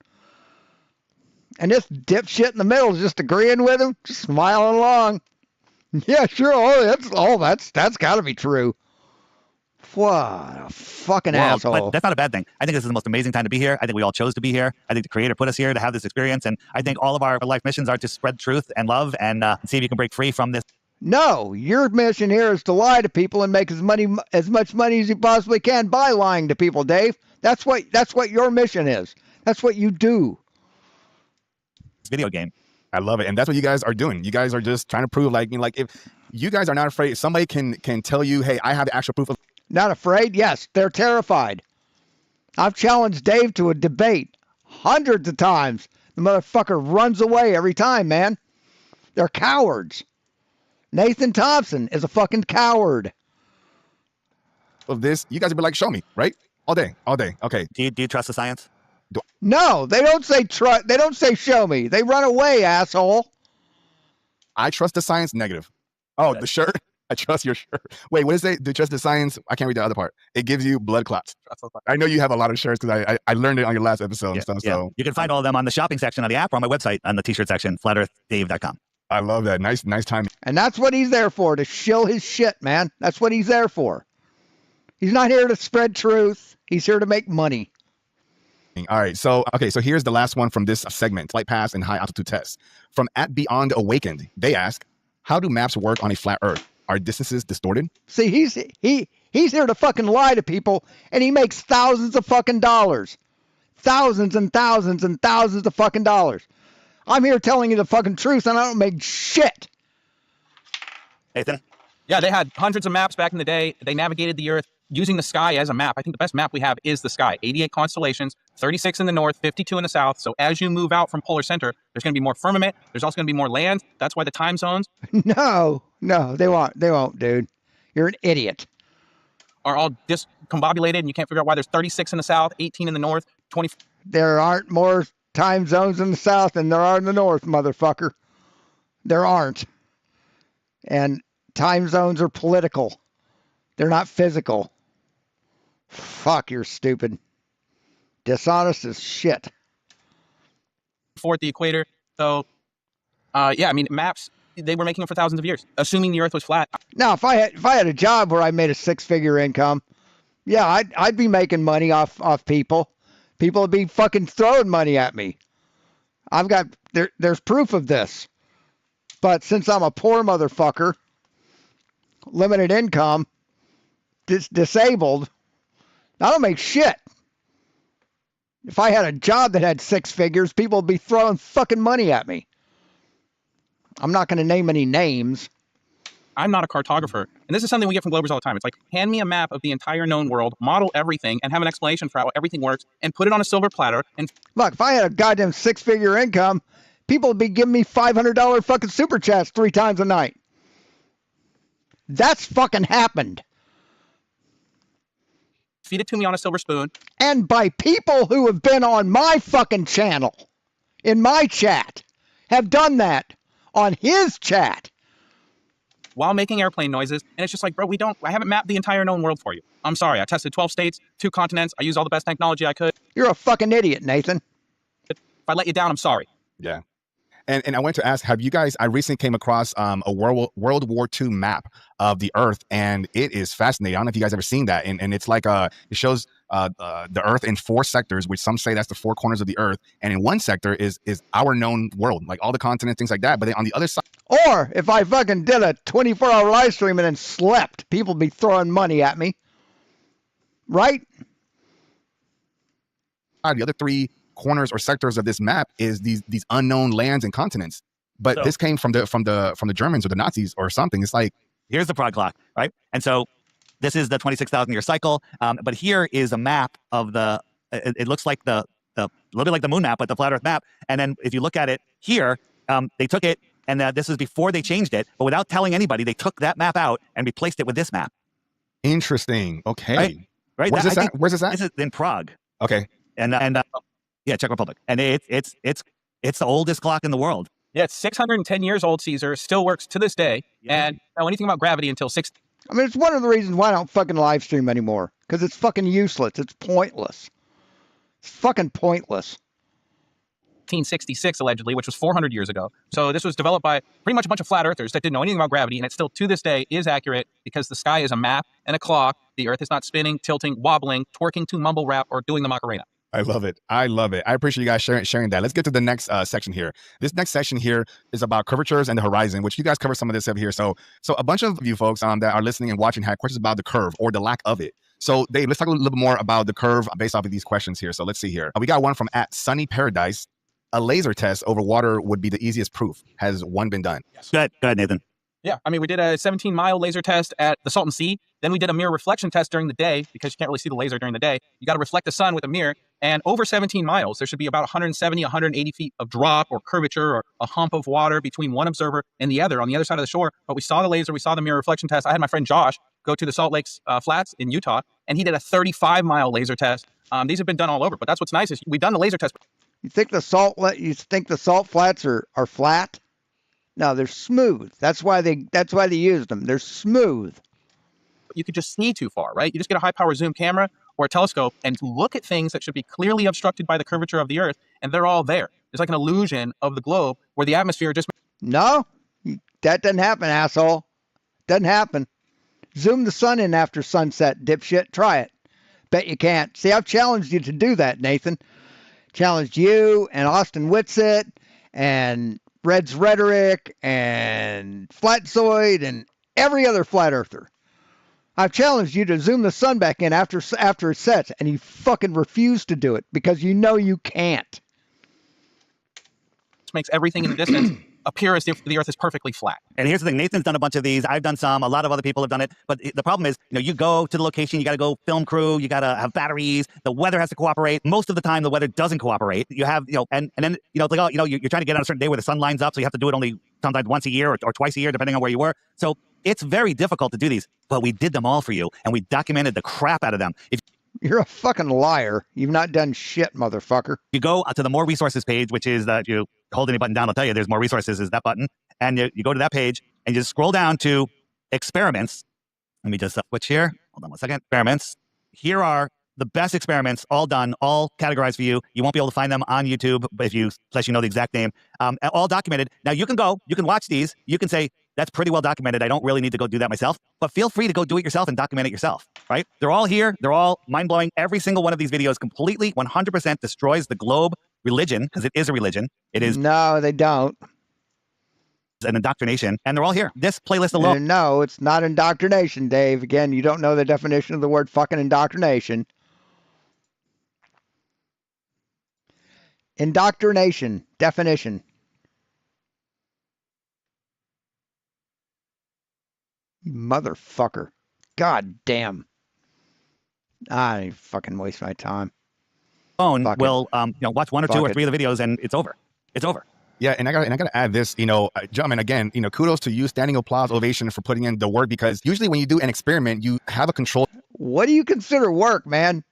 And this dipshit in the middle is just agreeing with him, just smiling along. Yeah, sure. That's got to be true. What a fucking asshole. But that's not a bad thing. I think this is the most amazing time to be here. I think we all chose to be here. I think the creator put us here to have this experience. And I think all of our life missions are to spread truth and love and see if you can break free from this. No, your mission here is to lie to people and make as much money as you possibly can by lying to people, Dave. That's what your mission is. That's what you do. Video game. I love it, and that's what you guys are doing. You guys are just trying to prove, like if you guys are not afraid, somebody can tell you, hey, I have the actual proof of. Not afraid? Yes, they're terrified. I've challenged Dave to a debate hundreds of times. The motherfucker runs away every time, man. They're cowards. Nathan Thompson is a fucking coward. Of this, you guys would be like, show me, right? All day. Okay. Do you trust the science? No, they don't say they don't say show me. They run away, asshole. I trust the science. Negative. Oh, the shirt. I trust your shirt. Wait, what is it? Do you trust the science? I can't read the other part. It gives you blood clots. I know you have a lot of shirts because I learned it on your last episode and stuff. So you can find all of them on the shopping section of the app or on my website on the t-shirt section, flatearthdave.com. I love that. Nice time. And that's what he's there for, to shill his shit, man. That's what he's there for. He's not here to spread truth. He's here to make money. All right. So here's the last one from this segment, flight path and high altitude tests. From @BeyondAwakened, they ask, how do maps work on a flat Earth? Are distances distorted? See, he's here to fucking lie to people, and he makes thousands of fucking dollars. Thousands and thousands and thousands of fucking dollars. I'm here telling you the fucking truth, and I don't make shit. Nathan? Yeah, they had hundreds of maps back in the day. They navigated the Earth using the sky as a map. I think the best map we have is the sky. 88 constellations, 36 in the north, 52 in the south. So as you move out from polar center, there's going to be more firmament. There's also going to be more land. That's why the time zones No, they won't, dude. You're an idiot. are all discombobulated, and you can't figure out why there's 36 in the south, 18 in the north, 20. There aren't more time zones in the south than there are in the north, motherfucker. There aren't. And time zones are political. They're not physical. Fuck, you're stupid. Dishonest as shit. At the equator. So, maps, they were making them for thousands of years, assuming the Earth was flat. Now, if I had a job where I made a six-figure income, yeah, I'd be making money off people. People would be fucking throwing money at me. There's proof of this. But since I'm a poor motherfucker, limited income, disabled, I don't make shit. If I had a job that had six figures, people would be throwing fucking money at me. I'm not going to name any names. I'm not a cartographer. And this is something we get from Globers all the time. It's like, hand me a map of the entire known world, model everything, and have an explanation for how everything works, and put it on a silver platter. And Look, if I had a goddamn 6-figure income, people would be giving me $500 fucking super chats 3 times a night. That's fucking happened. feed it to me on a silver spoon. And by people who have been on my fucking channel, in my chat, have done that on his chat. While making airplane noises. And it's just like, bro, I haven't mapped the entire known world for you. I'm sorry. I tested 12 states, 2 continents. I used all the best technology I could. You're a fucking idiot, Nathan. If I let you down, I'm sorry. Yeah. And I wanted to ask, have you guys, I recently came across a World War II map of the Earth, and it is fascinating. I don't know if you guys ever seen that. And it's like, it shows the Earth in 4 sectors, which some say that's the 4 corners of the Earth. And in one sector is our known world, like all the continents, things like that. But then on the other side, Or if I fucking did a 24-hour live stream and then slept, people would be throwing money at me. Right? the other 3 corners or sectors of this map is these unknown lands and continents. But So- this came from the Germans or the Nazis or something. It's like, Here's the prod clock, right? And so this is the 26,000 year cycle. But here is a map of it looks like a little bit like the moon map, but the flat Earth map. And then if you look at it here, they took it, and this is before they changed it, but without telling anybody, they took that map out and replaced it with this map. interesting. Okay. Right? Where's That- this I at? think Where's this at? This is in Prague, Okay. and yeah, Czech Republic, and it's the oldest clock in the world. Yeah, it's 610 years old, Caesar. Still works to this day. Yeah. And don't know anything about gravity until 6. I mean, it's one of the reasons why I don't fucking live stream anymore. Because it's fucking useless. It's pointless. It's fucking pointless. 1866, allegedly, which was 400 years ago. So this was developed by pretty much a bunch of flat earthers that didn't know anything about gravity, and it still, to this day, is accurate because the sky is a map and a clock. The earth is not spinning, tilting, wobbling, twerking to mumble rap, or doing the Macarena. I love it. I love it. I appreciate you guys sharing that. Let's get to the next section here. This next section here is about curvatures and the horizon, which you guys cover some of this up here. So a bunch of you folks that are listening and watching had questions about the curve or the lack of it. So Dave, let's talk a little bit more about the curve based off of these questions here. So let's see here. We got one from @sunnyparadise. A laser test over water would be the easiest proof. Has one been done? Go ahead, Nathan. Yeah, I mean, we did a 17-mile laser test at the Salton Sea. Then we did a mirror reflection test during the day because you can't really see the laser during the day. You got to reflect the sun with a mirror. And over 17 miles, there should be about 170, 180 feet of drop or curvature or a hump of water between one observer and the other on the other side of the shore. But we saw the laser, we saw the mirror reflection test. I had my friend Josh go to the Salt Lakes Flats in Utah, and he did a 35-mile laser test. These have been done all over. But that's what's nice is we've done the laser test. You think the salt flats are flat? No, they're smooth. That's why they used them. They're smooth. You could just see too far, right? You just get a high-power zoom camera or a telescope and look at things that should be clearly obstructed by the curvature of the Earth, and they're all there. It's like an illusion of the globe where the atmosphere just... No, that doesn't happen, asshole. Doesn't happen. Zoom the sun in after sunset, dipshit. Try it. Bet you can't. See, I've challenged you to do that, Nathan. Challenged you and Austin Whitsitt and Red's Rhetoric and Flatzoid and every other flat earther. I've challenged you to zoom the sun back in after it sets, and you fucking refuse to do it because you know you can't. makes everything in the distance appear as if the Earth is perfectly flat. And here's the thing, Nathan's done a bunch of these. I've done some. A lot of other people have done it. But the problem is, you go to the location, you got to go film crew, you got to have batteries. The weather has to cooperate. Most of the time, the weather doesn't cooperate. You have, and then, it's like, you're trying to get on a certain day where the sun lines up. So you have to do it only sometimes once a year or twice a year, depending on where you were. So it's very difficult to do these. But we did them all for you, and we documented the crap out of them. If You're a fucking liar. You've not done shit, motherfucker. you go to the more resources page, which is that you hold any button down, I'll tell you there's more resources, is that button. And you go to that page and you just scroll down to experiments. Let me just switch here. Hold on one second. Experiments. Here are the best experiments, all done, all categorized for you. You won't be able to find them on YouTube unless you know the exact name. All documented. Now you can watch these. You can say, that's pretty well documented. I don't really need to go do that myself. But feel free to go do it yourself and document it yourself, right? They're all here. They're all mind-blowing. Every single one of these videos completely, 100% destroys the globe religion, because it is a religion. It is No, they don't. an indoctrination. And they're all here. This playlist alone. No, it's not indoctrination, Dave. Again, you don't know the definition of the word fucking indoctrination. Indoctrination. Definition. You motherfucker. God damn. I ain't fucking waste my time. phone Fuck it. will watch one or two Fuck or it. three of the videos and it's over. It's over. Yeah, and I gotta add this, gentlemen, again, kudos to you, standing applause, ovation for putting in the work, because usually when you do an experiment, you have a controlled What do you consider work, man?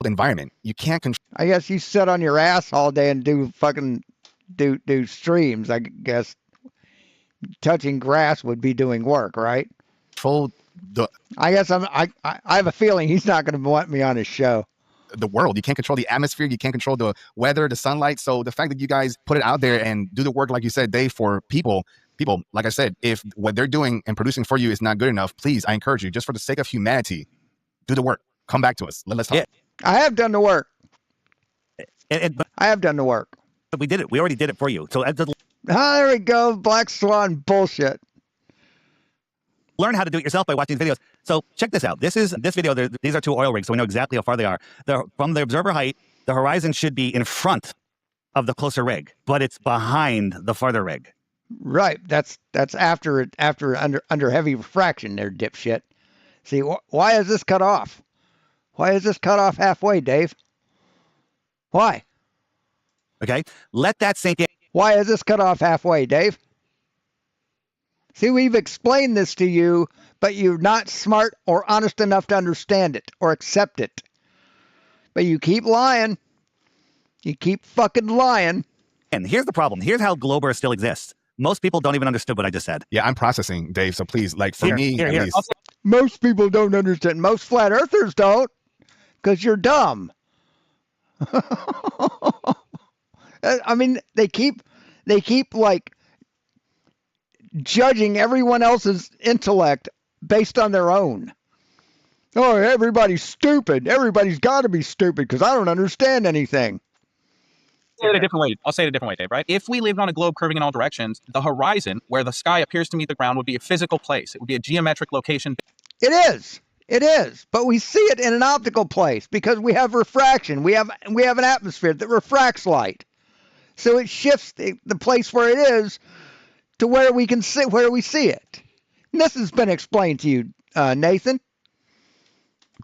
environment. You can't control I guess you sit on your ass all day and do fucking do streams. I guess touching grass would be doing work, right? the I guess I have a feeling he's not going to want me on his show. world. You can't control the atmosphere. You can't control the weather, the sunlight. So the fact that you guys put it out there and do the work, like you said, Dave, for people, like I said, if what they're doing and producing for you is not good enough, please, I encourage you, just for the sake of humanity, do the work. Come back to us. Let's talk. Yeah. I have done the work. But I have done the work. we did it. We already did it for you. So Ah, there we go. Black Swan bullshit. learn how to do it yourself by watching these videos. So check this out. This video. These are two oil rigs, so we know exactly how far they are. From the observer height, the horizon should be in front of the closer rig, but it's behind the farther rig. Right. That's after under heavy refraction there, dipshit. See, why is this cut off? Why is this cut off halfway, Dave? Why? Okay, let that sink in. Why is this cut off halfway, Dave? See, we've explained this to you, but you're not smart or honest enough to understand it or accept it. But you keep lying. You keep fucking lying. And here's the problem. Here's how Glober still exists. Most people don't even understand what I just said. Yeah, I'm processing, Dave. So please, like for me, at Here. least. Most people don't understand. Most flat earthers don't, because you're dumb. I mean, they keep like judging everyone else's intellect based on their own. Oh, everybody's stupid. Everybody's got to be stupid because I don't understand anything. Say it a different way. I'll say it a different way, Dave, right? If we lived on a globe curving in all directions, the horizon, where the sky appears to meet the ground, would be a physical place. It would be a geometric location. It is. It is. But we see it in an optical place because we have refraction. We have an atmosphere that refracts light. So it shifts the place where it is to where we can see where we see it. And this has been explained to you, Nathan.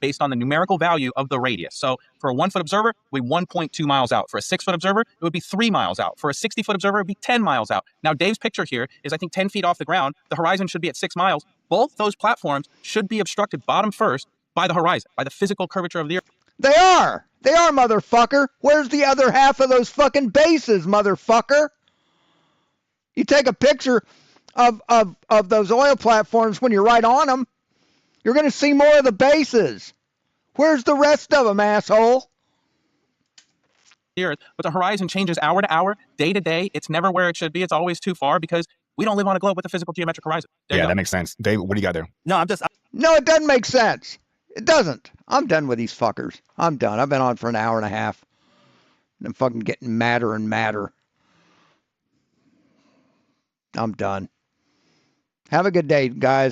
Based on the numerical value of the radius. So for a 1 foot observer, we 1.2 miles out. For a 6 foot observer, it would be 3 miles out. For a 60 foot observer, it would be 10 miles out. Now, Dave's picture here is, I think, 10 feet off the ground. The horizon should be at 6 miles. Both those platforms should be obstructed bottom first by the horizon, by the physical curvature of the earth. They are, motherfucker. Where's the other half of those fucking bases, motherfucker? You take a picture of those oil platforms when you're right on them, you're going to see more of the bases. Where's the rest of them, asshole? The earth, but the horizon changes hour to hour, day to day. It's never where it should be. It's always too far because we don't live on a globe with a physical geometric horizon. There you Yeah, go. that makes sense. Dave, what do you got there? No, No, it doesn't make sense. It doesn't. I'm done with these fuckers. I'm done. I've been on for an hour and a half. And I'm fucking getting madder and madder. I'm done. Have a good day, guys.